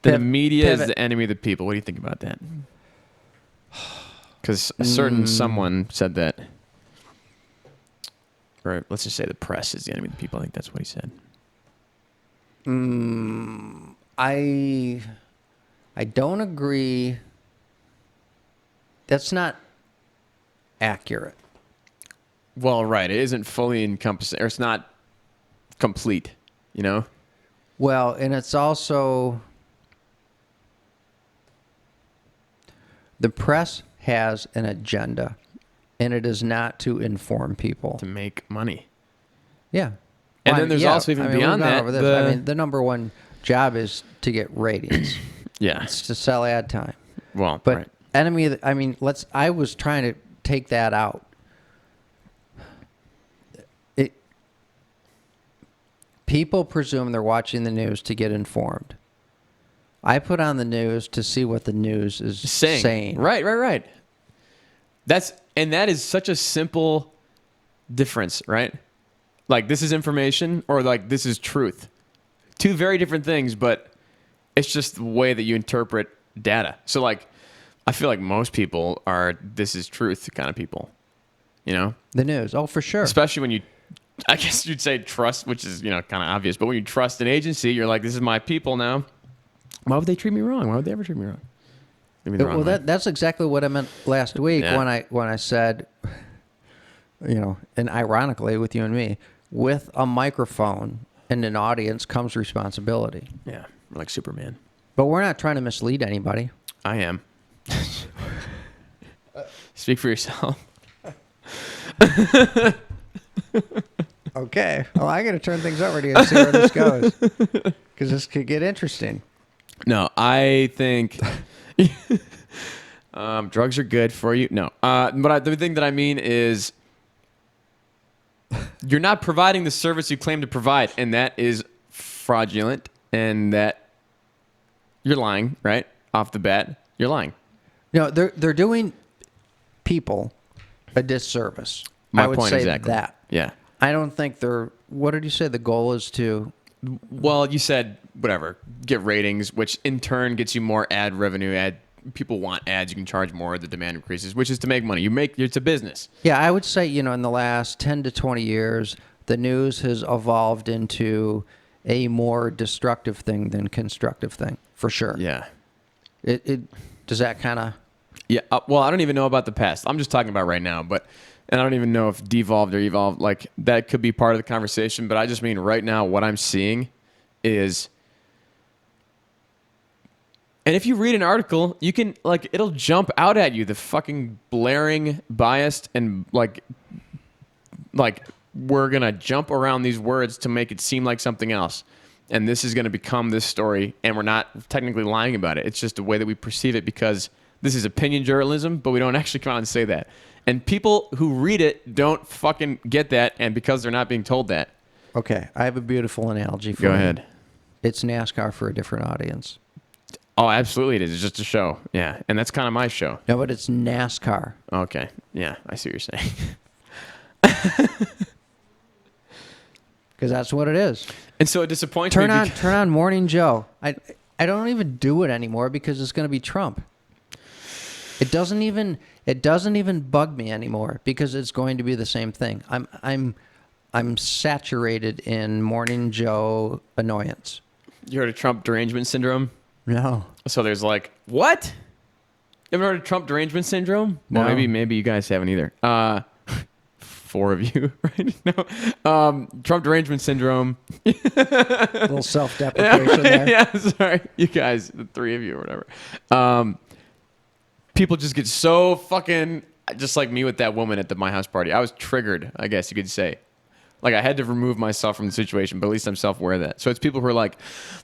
S1: The media is the enemy of the people. What do you think about that? Because a certain someone said that. Or let's just say the press is the enemy of the people. I think that's what he said.
S2: I don't agree. That's not accurate.
S1: Well, right. It isn't fully encompassing, or it's not complete, you know?
S2: Well, and it's also... The press has an agenda, and it is not to inform people.
S1: To make money.
S2: Yeah.
S1: And then there's also even beyond that.
S2: The number one job is to get ratings.
S1: Yeah.
S2: It's to sell ad time.
S1: Well,
S2: but
S1: right.
S2: enemy of I was trying to take that out. People presume they're watching the news to get informed. I put on the news to see what the news is saying.
S1: Right. That is such a simple difference, right? Like, this is information, or like this is truth. Two very different things, but it's just the way that you interpret data. So like, I feel like most people are this is truth kind of people, you know?
S2: The news. Oh, for sure.
S1: Especially when I guess you'd say trust, which is, you know, kind of obvious, but when you trust an agency, you're like, this is my people now. Why would they treat me wrong? Why would they ever treat me wrong?
S2: That's exactly what I meant last week when I said, you know, and ironically with you and me, with a microphone and an audience comes responsibility.
S1: Yeah, like Superman.
S2: But we're not trying to mislead anybody.
S1: I am. Speak for yourself.
S2: Okay. Well, I got to turn things over to you and see where this goes, because this could get interesting.
S1: No, I think drugs are good for you. No, but the thing that I mean is you're not providing the service you claim to provide, and that is fraudulent, and that you're lying, right? Off the bat, you're lying.
S2: No, they're doing people a disservice.
S1: My
S2: I would
S1: point
S2: say
S1: exactly.
S2: that.
S1: Yeah.
S2: I don't think what did you say the goal is to...
S1: Well, you said whatever, get ratings, which in turn gets you more ad revenue. People want ads. You can charge more. The demand increases, which is to make money. It's a business.
S2: Yeah, I would say, you know, in the last 10 to 20 years, the news has evolved into a more destructive thing than constructive thing, for sure.
S1: Yeah.
S2: It does that kind of...
S1: Yeah. Well, I don't even know about the past. I'm just talking about right now, and I don't even know if devolved or evolved. Like, that could be part of the conversation, but I just mean right now what I'm seeing is, and if you read an article, you can, like, it'll jump out at you, the fucking blaring, biased, and like we're going to jump around these words to make it seem like something else. And this is going to become this story, and we're not technically lying about it. It's just the way that we perceive it, because this is opinion journalism, but we don't actually come out and say that. And people who read it don't fucking get that, and because they're not being told that.
S2: Okay, I have a beautiful analogy for
S1: Go
S2: you.
S1: ahead.
S2: It's NASCAR for a different audience.
S1: Oh, absolutely it is. It's just a show. Yeah, and that's kind of my show.
S2: No, but it's NASCAR.
S1: Okay. Yeah, I see what you're saying.
S2: Because that's what it is.
S1: And so it disappoints
S2: Turn
S1: me.
S2: on Morning Joe. I don't even do it anymore because it's going to be Trump. It doesn't even bug me anymore because it's going to be the same thing. I'm saturated in Morning Joe annoyance.
S1: You heard of Trump derangement syndrome?
S2: No.
S1: So there's like, what? You ever heard of Trump derangement syndrome?
S2: No.
S1: Well, maybe you guys haven't either. 4 of you, right? No. Trump derangement syndrome.
S2: A little self-deprecation there.
S1: Yeah, sorry. You guys, the 3 of you or whatever. People just get so fucking, just like me with that woman at my house party. I was triggered, I guess you could say. Like, I had to remove myself from the situation, but at least I'm self-aware of that. So it's people who are like,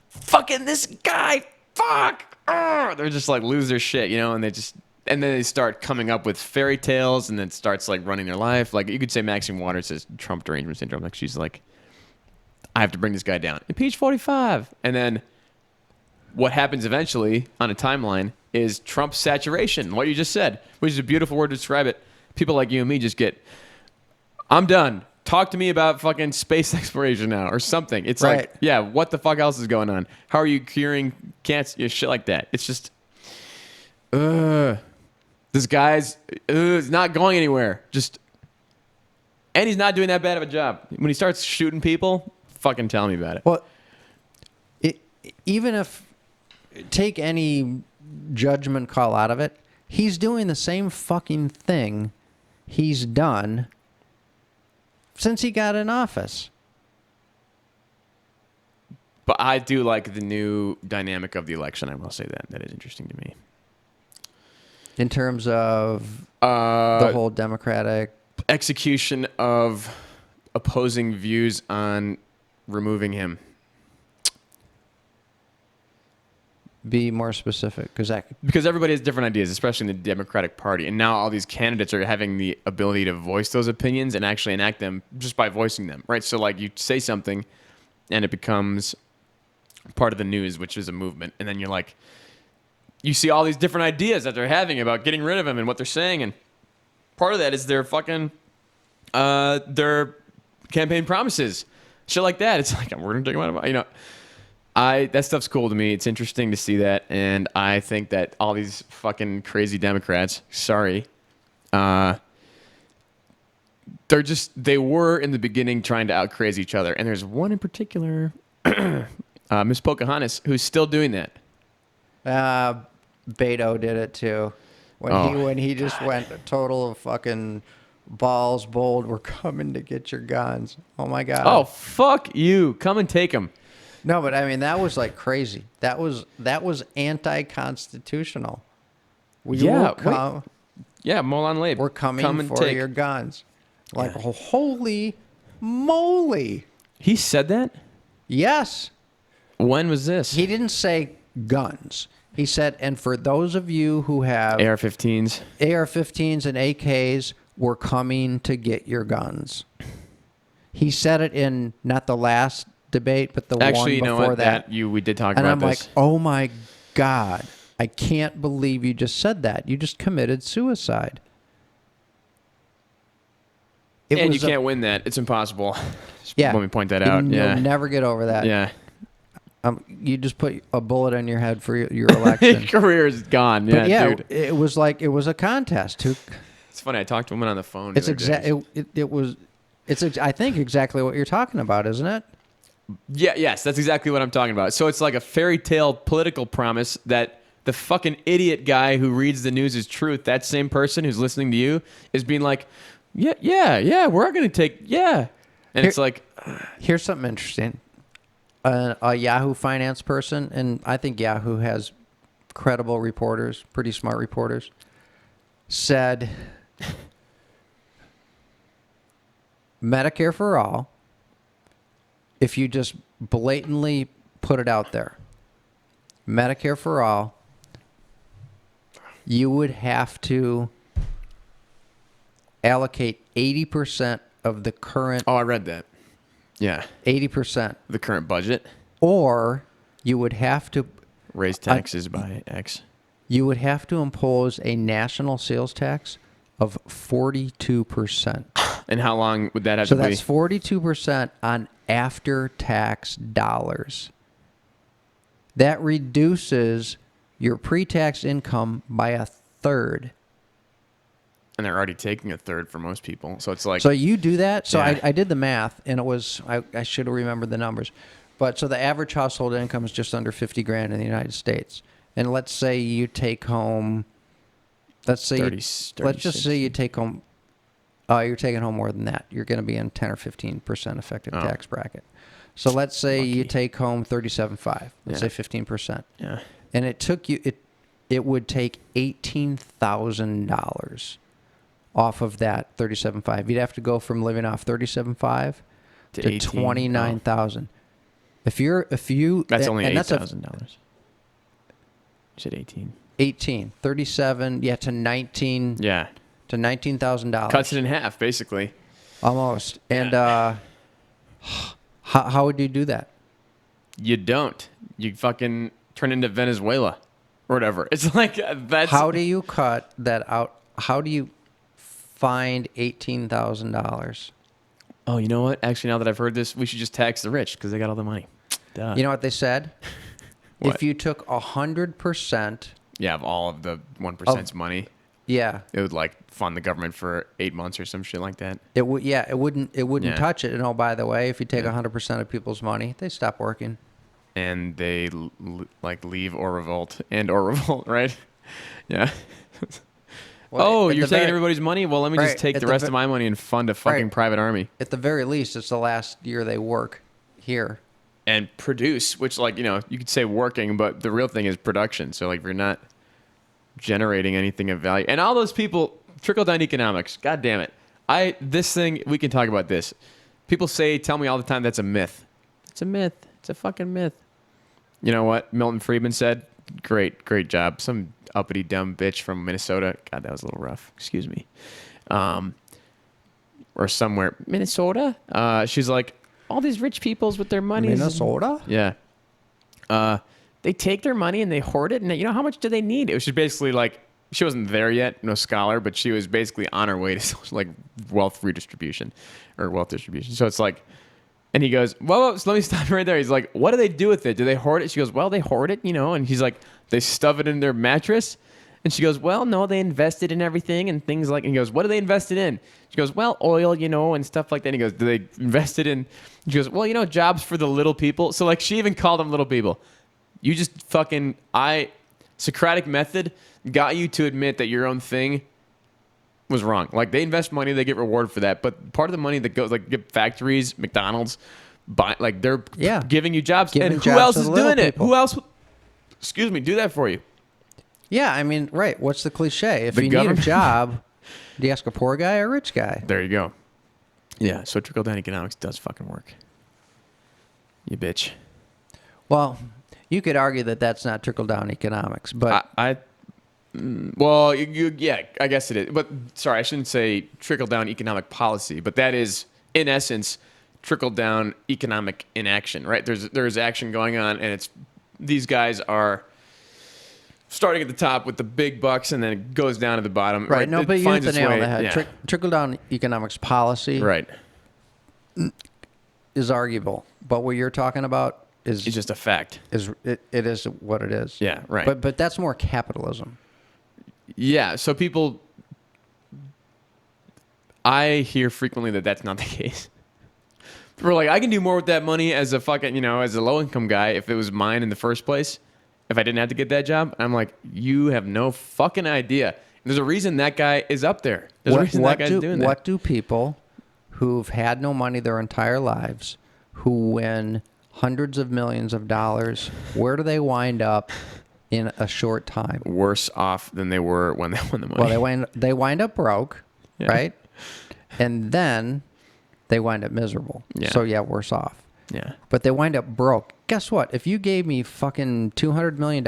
S1: fucking this guy, fuck. They're just like, lose their shit, and then they start coming up with fairy tales, and then starts like running their life. Like, you could say Maxine Waters says Trump derangement syndrome. Like, she's like, I have to bring this guy down. Impeach 45. And then what happens eventually on a timeline is Trump saturation, what you just said, which is a beautiful word to describe it. People like you and me just get, I'm done. Talk to me about fucking space exploration now or something. It's
S2: Right.
S1: like, yeah, what the fuck else is going on? How are you curing cancer? Shit like that. It's just, this guy's is not going anywhere. And he's not doing that bad of a job. When he starts shooting people, fucking tell me about it.
S2: Well, even if, take any judgment call out of it, he's doing the same fucking thing he's done since he got in office.
S1: But I do like the new dynamic of the election. I will say that. That is interesting to me.
S2: In terms of the whole Democratic
S1: execution of opposing views on removing him.
S2: Be more specific,
S1: because everybody has different ideas, especially in the Democratic Party, and now all these candidates are having the ability to voice those opinions and actually enact them just by voicing them, right? So like you say something, and it becomes part of the news, which is a movement, and then you're like, you see all these different ideas that they're having about getting rid of him and what they're saying, and part of that is their fucking their campaign promises, shit like that. It's like, we're gonna take him out of, that stuff's cool to me. It's interesting to see that, and I think that all these fucking crazy Democrats, they were in the beginning trying to out-crazy each other, and there's one in particular, Miss Pocahontas, who's still doing that.
S2: Beto did it too. When he just went total fucking balls bold, we're coming to get your guns. Oh my God.
S1: Oh, fuck you. Come and take them.
S2: No, but I mean, that was like crazy. That was anti-constitutional.
S1: Yeah, Molon Labe.
S2: We're coming for your guns. Like, holy moly.
S1: He said that?
S2: Yes.
S1: When was this?
S2: He didn't say guns. He said, and for those of you who have
S1: AR-15s
S2: and AKs, we're coming to get your guns. He said it in not the last debate, but the one before that.
S1: We did talk
S2: and
S1: about
S2: I'm
S1: this.
S2: like, oh my God, I can't believe you just said that. You just committed suicide.
S1: And you can't win that. It's impossible.
S2: Yeah.
S1: Let me point that out.
S2: You'll never get over that.
S1: Yeah.
S2: You just put a bullet in your head for your election.
S1: Your career is gone.
S2: But
S1: Dude.
S2: it was like it was a contest.
S1: It's funny. I talked to a woman on the phone.
S2: It's I think exactly what you're talking about, isn't it?
S1: Yeah. Yes, that's exactly what I'm talking about. So it's like a fairy tale political promise that the fucking idiot guy who reads the news as truth, that same person who's listening to you, is being like, yeah, we're going to take, yeah. And it's like,
S2: here's something interesting. a Yahoo finance person, and I think Yahoo has credible reporters, pretty smart reporters, said Medicare for all, if you just blatantly put it out there, Medicare for all, you would have to allocate 80% of the current,
S1: Oh, I read that. Yeah.
S2: 80%,
S1: The current budget.
S2: or you would have to
S1: Raise taxes by X.
S2: you would have to impose a national sales tax of 42%.
S1: And how long would that have
S2: So
S1: to be?
S2: that's 42% on after-tax dollars. That reduces your pre-tax income by a third.
S1: And they're already taking a third for most people. So it's like,
S2: So you do that. So
S1: Yeah.
S2: I did the math, and it was I should have remembered the numbers. But so the average household income is just under 50 grand in the United States. And let's say you take home, let's say
S1: 30,
S2: let's just say you take home, you're taking home more than that. You're going to be in 10 or 15% effective
S1: Oh.
S2: tax bracket. So let's say you
S1: Lucky.
S2: take home 37.5. Let's
S1: Yeah.
S2: say 15%.
S1: yeah.
S2: And it took you it would take $18,000 off of that 37.5. You'd have to go from living off 37.5
S1: To
S2: to
S1: 18.
S2: 29,000. If you
S1: That's only
S2: and that's a
S1: $8,000. You said 18.
S2: 18, 37, yeah, to 19
S1: Yeah.
S2: to $19,000.
S1: Cuts it in half, basically.
S2: Almost. And how would you do that?
S1: You don't. You fucking turn into Venezuela or whatever. It's like, that's.
S2: How do you cut that out? How do you find $18,000?
S1: Oh, you know what? Actually, now that I've heard this, we should just tax the rich because they got all the money. Duh.
S2: You know what they said?
S1: What?
S2: If you took 100%,
S1: Yeah, of all of the 1%'s money,
S2: yeah,
S1: it would like fund the government for 8 months or some shit like that.
S2: it would. Yeah, it wouldn't
S1: Yeah.
S2: touch it. And oh, by the way, if you take
S1: Yeah.
S2: 100% of people's money, they stop working.
S1: And they like leave or revolt or revolt, right? Yeah.
S2: Well, at
S1: you're
S2: the
S1: taking
S2: very-
S1: everybody's money? Well, let me
S2: Right,
S1: just take
S2: at
S1: the
S2: the
S1: rest
S2: ve-
S1: of my money and fund a fucking
S2: Right.
S1: private army
S2: At the very least, it's the last year they work here.
S1: and produce, which like, you could say working, but the real thing is production. So like if you're not generating anything of value. And all those people, trickle down economics, god damn it. This thing, we can talk about this. People tell me all the time that's a myth. It's a myth. It's a fucking myth. You know what Milton Friedman said? Great job. Some uppity dumb bitch from Minnesota. God, that was a little rough. Excuse me. Or somewhere. Minnesota? She's like, all these rich peoples with their money.
S2: Minnesota?
S1: Yeah. They take their money and they hoard it. And you know, how much do they need? It was just basically like, she wasn't there yet, no scholar, but she was basically on her way to like wealth redistribution or wealth distribution. So it's like, and he goes, whoa, so let me stop right there. He's like, what do they do with it? Do they hoard it? She goes, well, they hoard it, and he's like, they stuff it in their mattress. And she goes, well, no, they invested in everything and things like, and he goes, what do they invested in? She goes, well, oil, and stuff like that. And he goes, do they invested in, she goes, well, jobs for the little people. So like, she even called them little people. You just fucking, Socratic method got you to admit that your own thing was wrong. Like they invest money, they get rewarded for that. But part of the money that goes, like get factories, McDonald's, they're giving you jobs.
S2: Giving
S1: and who
S2: jobs
S1: else
S2: to
S1: is
S2: the little
S1: doing it?
S2: people.
S1: Who else, do that for you?
S2: Yeah, I mean, right. What's the cliche? If
S1: The
S2: you
S1: government-
S2: need a job, do you ask a poor guy or a rich guy?
S1: There you go. Yeah, so trickle down economics does fucking work. You bitch.
S2: Well, you could argue that that's not trickle down economics, but
S1: Well, yeah, I guess it is. But sorry, I shouldn't say trickle down economic policy, but that is, in essence, trickle down economic inaction, right? There's action going on, and these guys are starting at the top with the big bucks, and then it goes down to the bottom.
S2: right. No,
S1: It
S2: but you hit
S1: finds
S2: the
S1: its
S2: nail on
S1: way-
S2: the head.
S1: yeah.
S2: Trickle down economics policy
S1: Right.
S2: is arguable, but what you're talking about is
S1: It's just a fact.
S2: it is what it is.
S1: Yeah, right.
S2: But that's more capitalism.
S1: Yeah, so I hear frequently that that's not the case. People are like, I can do more with that money as a fucking, as a low income guy if it was mine in the first place, if I didn't have to get that job. I'm like, you have no fucking idea. There's a reason that guy is up there. There's a reason that guy's doing that.
S2: What do people who've had no money their entire lives, who win hundreds of millions of dollars. Where do they wind up in a short time?
S1: Worse off than they were when they won the money.
S2: Well, they wind up broke,
S1: Yeah.
S2: right? And then they wind up miserable.
S1: Yeah.
S2: So yeah, worse off.
S1: Yeah.
S2: But they wind up broke. Guess what? If you gave me fucking $200 million,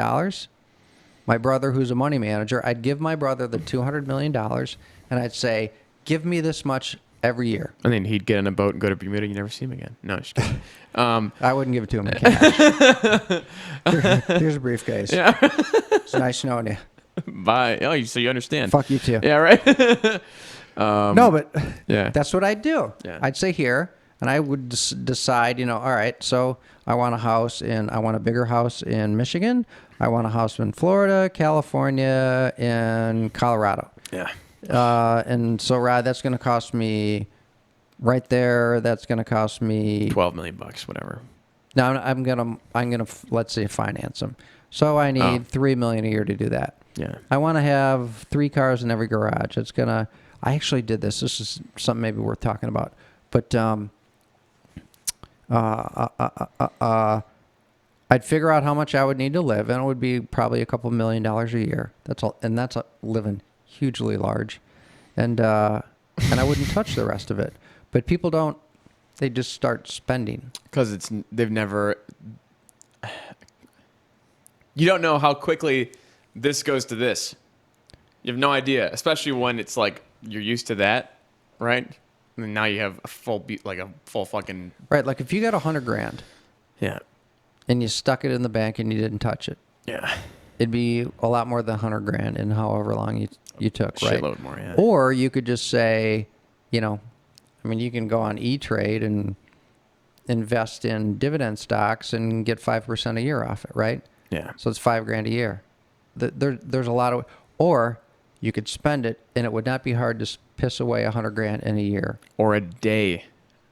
S2: my brother, who's a money manager, I'd give my brother the $200 million, and I'd say, give me this much every year.
S1: And then he'd get on a boat and go to Bermuda. You never see him again. No, just kidding.
S2: I wouldn't give it to him in cash. Here's a briefcase.
S1: Yeah.
S2: It's nice knowing you.
S1: Bye. Oh, so you understand?
S2: Fuck you too.
S1: Yeah. Right.
S2: No, but
S1: Yeah.
S2: that's what I'd do.
S1: Yeah.
S2: I'd say here, and I would decide, all right, so I want a bigger house in Michigan. I want a house in Florida, California, and Colorado.
S1: Yeah.
S2: And so, Rod, that's going to cost me right there. That's going to cost me.
S1: $12 million, whatever.
S2: Now I'm gonna let's say finance them. So I need $3 million a year to do that.
S1: Yeah.
S2: I want to have 3 cars in every garage. It's gonna. I actually did this. This is something maybe worth talking about. But I'd figure out how much I would need to live, and it would be probably a couple $1 million a year. That's all, and that's living hugely large, and I wouldn't touch the rest of it. But people don't; they just start spending.
S1: Because they've never. You don't know how quickly this goes to this. You have no idea, especially when it's like you're used to that, right? And then now you have a full fucking.
S2: Right, like if you got $100,000
S1: Yeah.
S2: and you stuck it in the bank and you didn't touch it,
S1: Yeah.
S2: it'd be a lot more than $100,000 in however long you took, right?
S1: Shitload more, yeah.
S2: Or you could just say, you can go on E-Trade and invest in dividend stocks and get 5% a year off it, right?
S1: Yeah.
S2: So it's $5,000 a year. There's a lot of, or you could spend it and it would not be hard to piss away $100,000 in a year
S1: Or a day.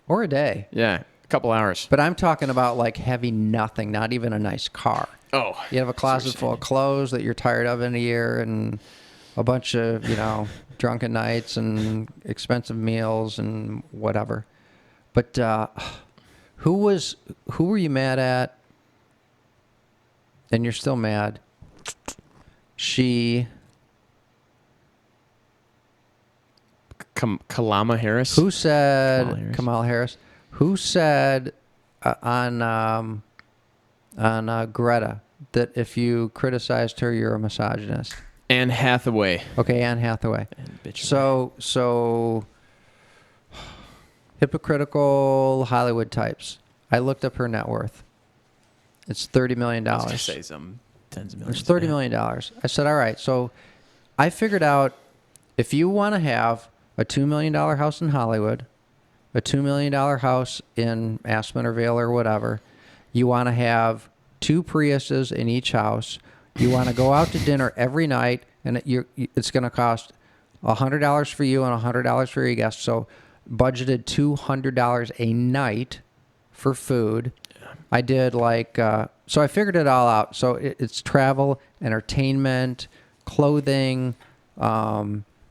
S2: or a day.
S1: Yeah. A couple hours.
S2: But I'm talking about like having nothing, not even a nice car.
S1: Oh.
S2: You have a closet full of clothes that you're tired of in a year, and a bunch of, drunken nights and expensive meals and whatever. But who were you mad at? And you're still mad.
S1: Kamala Harris.
S2: Who said
S1: Kamala Harris.
S2: Kamala Harris? Who said on Greta that if you criticized her, you're a misogynist?
S1: Anne Hathaway.
S2: Okay, Anne Hathaway.
S1: And bitch.
S2: So hypocritical Hollywood types. I looked up her net worth. It's $30 million.
S1: I was gonna say some tens of millions.
S2: It's $30 million. I said, all right. So I figured out if you want to have a $2 million house in Hollywood, a $2 million house in Aspen or Vail or whatever, you want to have 2 Priuses in each house. You want to go out to dinner every night, and it's going to cost $100 for you and $100 for your guests. So budgeted $200 a night for food. I did so I figured it all out. So it's travel, entertainment, clothing,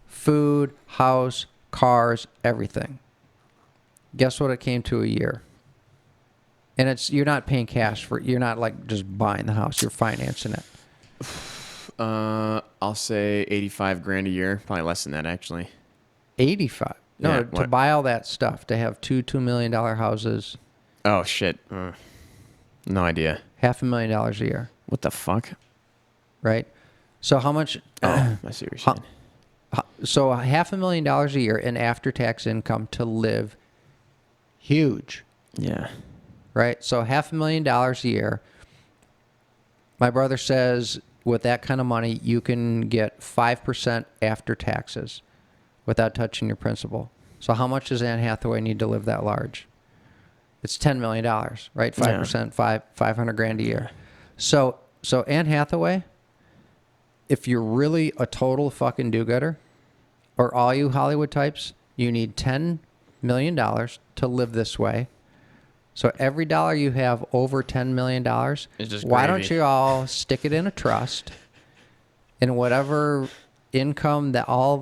S2: food, house, cars, everything. Guess what it came to a year? And you're not paying cash you're not like just buying the house, you're financing it.
S1: I'll say $85,000 a year. Probably less than that, actually.
S2: 85. No,
S1: Yeah,
S2: to
S1: what?
S2: buy all that stuff, to have $2 million houses,
S1: Oh shit. No idea.
S2: $500,000 a year,
S1: What the fuck?
S2: right? So how much?
S1: Oh, I see what you're saying.
S2: So $500,000 a year in after-tax income to live, huge,
S1: Yeah.
S2: right? So $500,000 a year. My brother says with that kind of money, you can get 5% after taxes without touching your principal. So how much does Anne Hathaway need to live that large? It's $10 million, right? 5%, $500,000 a year. So Anne Hathaway, if you're really a total fucking do-gooder, or all you Hollywood types, you need $10 million to live this way. So every dollar you have over $10 million,
S1: It's just
S2: why
S1: gravy.
S2: don't you all stick it in a trust, and whatever income that all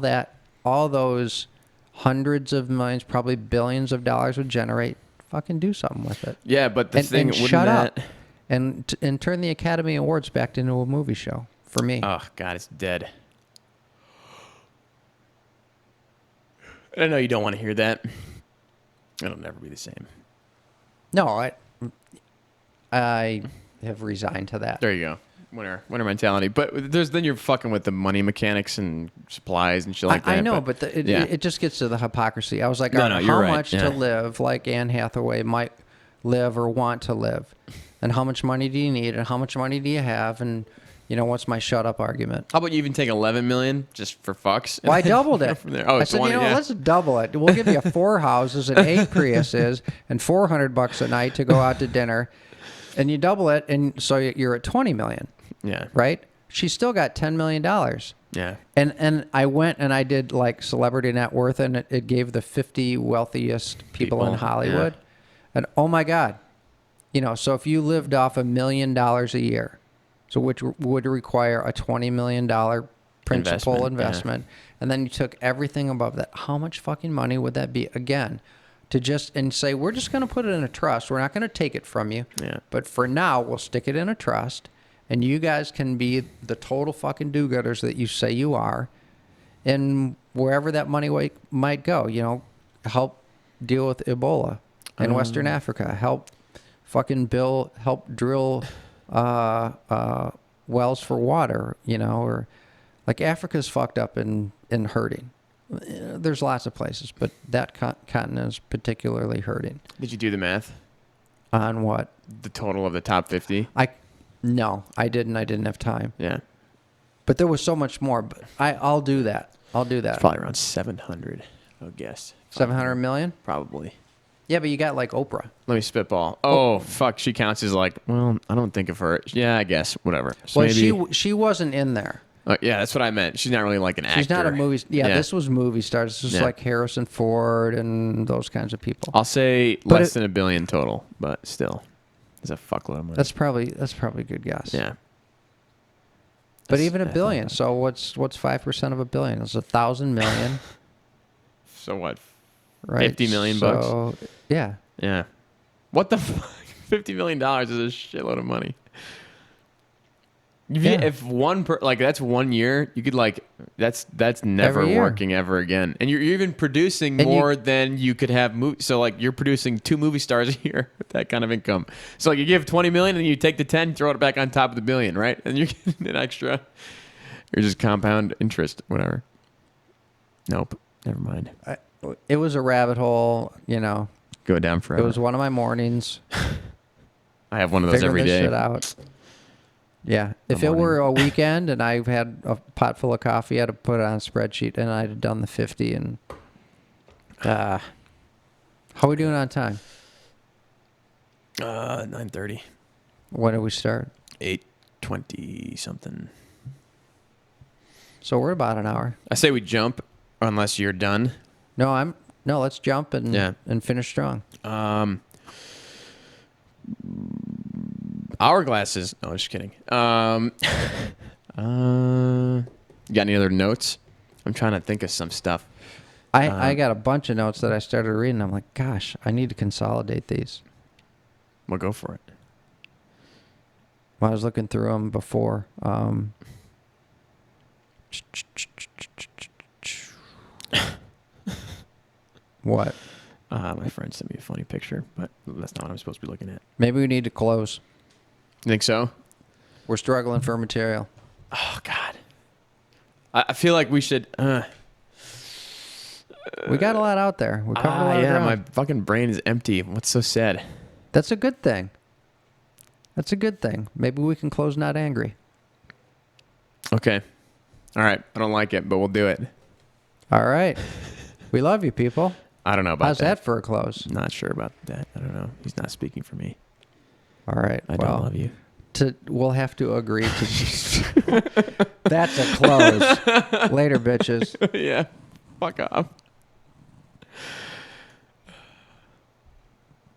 S2: those hundreds of millions, probably billions of dollars would generate, fucking do something with it.
S1: Yeah, but the thing
S2: and
S1: wouldn't
S2: shut
S1: that...
S2: up and turn the Academy Awards back into a movie show for me.
S1: Oh, God, it's dead. I know you don't want to hear that. It'll never be the same.
S2: No, I have resigned to that.
S1: There you go. Winner mentality. But then you're fucking with the money mechanics and supplies and shit like that.
S2: I know, but it just gets to the hypocrisy. I was like, all right, how much to live like Anne Hathaway might live or want to live? And how much money do you need? And how much money do you have? And, what's my shut up argument?
S1: How about you even take 11 million just for fucks?
S2: Well, I doubled it.
S1: From there. Oh,
S2: I said,
S1: 20,
S2: let's double it. We'll give you 4 houses and 8 Priuses and $400 a night to go out to dinner. And you double it, and so you're at 20 million.
S1: Yeah.
S2: Right? She still got $10 million.
S1: Yeah.
S2: And I went and I did like celebrity net worth, and it gave the 50 wealthiest people in Hollywood.
S1: Yeah.
S2: And oh my God, so if you lived off $1 million a year, so which would require a $20 million principal investment, and then you took everything above that, how much fucking money would that be? Again, to just and say, we're just going to put it in a trust. We're not going to take it from you.
S1: Yeah.
S2: But for now, we'll stick it in a trust. And you guys can be the total fucking do-gooders that you say you are. And wherever that money might go, help deal with Ebola in Western Africa. Help fucking help drill wells for water, or like Africa's fucked up and hurting. There's lots of places, but that continent is particularly hurting.
S1: Did you do the math?
S2: On what?
S1: The total of the top 50?
S2: No, I didn't. I didn't have time.
S1: Yeah.
S2: But there was so much more. But I'll do that.
S1: It's probably around 700, I would guess.
S2: 700 million?
S1: Probably.
S2: Yeah, but you got like Oprah.
S1: Let me spitball. Oh, fuck. She counts as like, well, I don't think of her. Yeah, I guess. Whatever. So
S2: well,
S1: maybe...
S2: she wasn't in there.
S1: Yeah, that's what I meant. She's not really like an actor.
S2: She's not a movie. Yeah, this was movie stars. This was like Harrison Ford and those kinds of people.
S1: I'll say less than $1 billion total, but still. It's a fuckload of money.
S2: That's probably a good guess.
S1: Yeah.
S2: But even $1 billion. So what's 5% of $1 billion? It's 1,000 million.
S1: So what?
S2: Right.
S1: 50 million bucks.
S2: Yeah.
S1: Yeah. What the fuck? $50 million is a shitload of money. If that's 1 year, you could that's never working ever again. And you're even producing more than you could have so like you're producing 2 movie stars a year with that kind of income. So like you give 20 million and you take the 10, throw it back on top of the billion, right? And you're getting an extra. You're just compound interest, whatever. Nope. Never mind.
S2: It was a rabbit hole,
S1: Go down forever.
S2: It was one of my mornings.
S1: I have one of those every day.
S2: Figure this shit out. Yeah. If it were a weekend and I had a pot full of coffee, I'd have put it on a spreadsheet and I'd have done the 50 and how are we doing on time?
S1: 9:30.
S2: When did we start?
S1: 8:20 something.
S2: So we're about an hour.
S1: I say we jump unless you're done.
S2: No, let's jump and finish strong.
S1: Hourglasses. No, just kidding. You got any other notes? I'm trying to think of some stuff.
S2: I got a bunch of notes that I started reading. I'm like, gosh, I need to consolidate these.
S1: Well, go for it.
S2: Well, I was looking through them before. What?
S1: My friend sent me a funny picture, but that's not what I'm supposed to be looking at.
S2: Maybe we need to close.
S1: You think so?
S2: We're struggling for material.
S1: Oh, God. I feel like we should...
S2: we got a lot out there. We covered a lot of ground.
S1: My fucking brain is empty. What's so sad?
S2: That's a good thing. That's a good thing. Maybe we can close not angry.
S1: Okay. All right. I don't like it, but we'll do it.
S2: All right. We love you, people.
S1: I don't know about
S2: How's that for a close?
S1: Not sure about that. I don't know. He's not speaking for me.
S2: All right.
S1: I don't love you.
S2: We'll have to agree to... That's a close. Later, bitches.
S1: Yeah. Fuck off.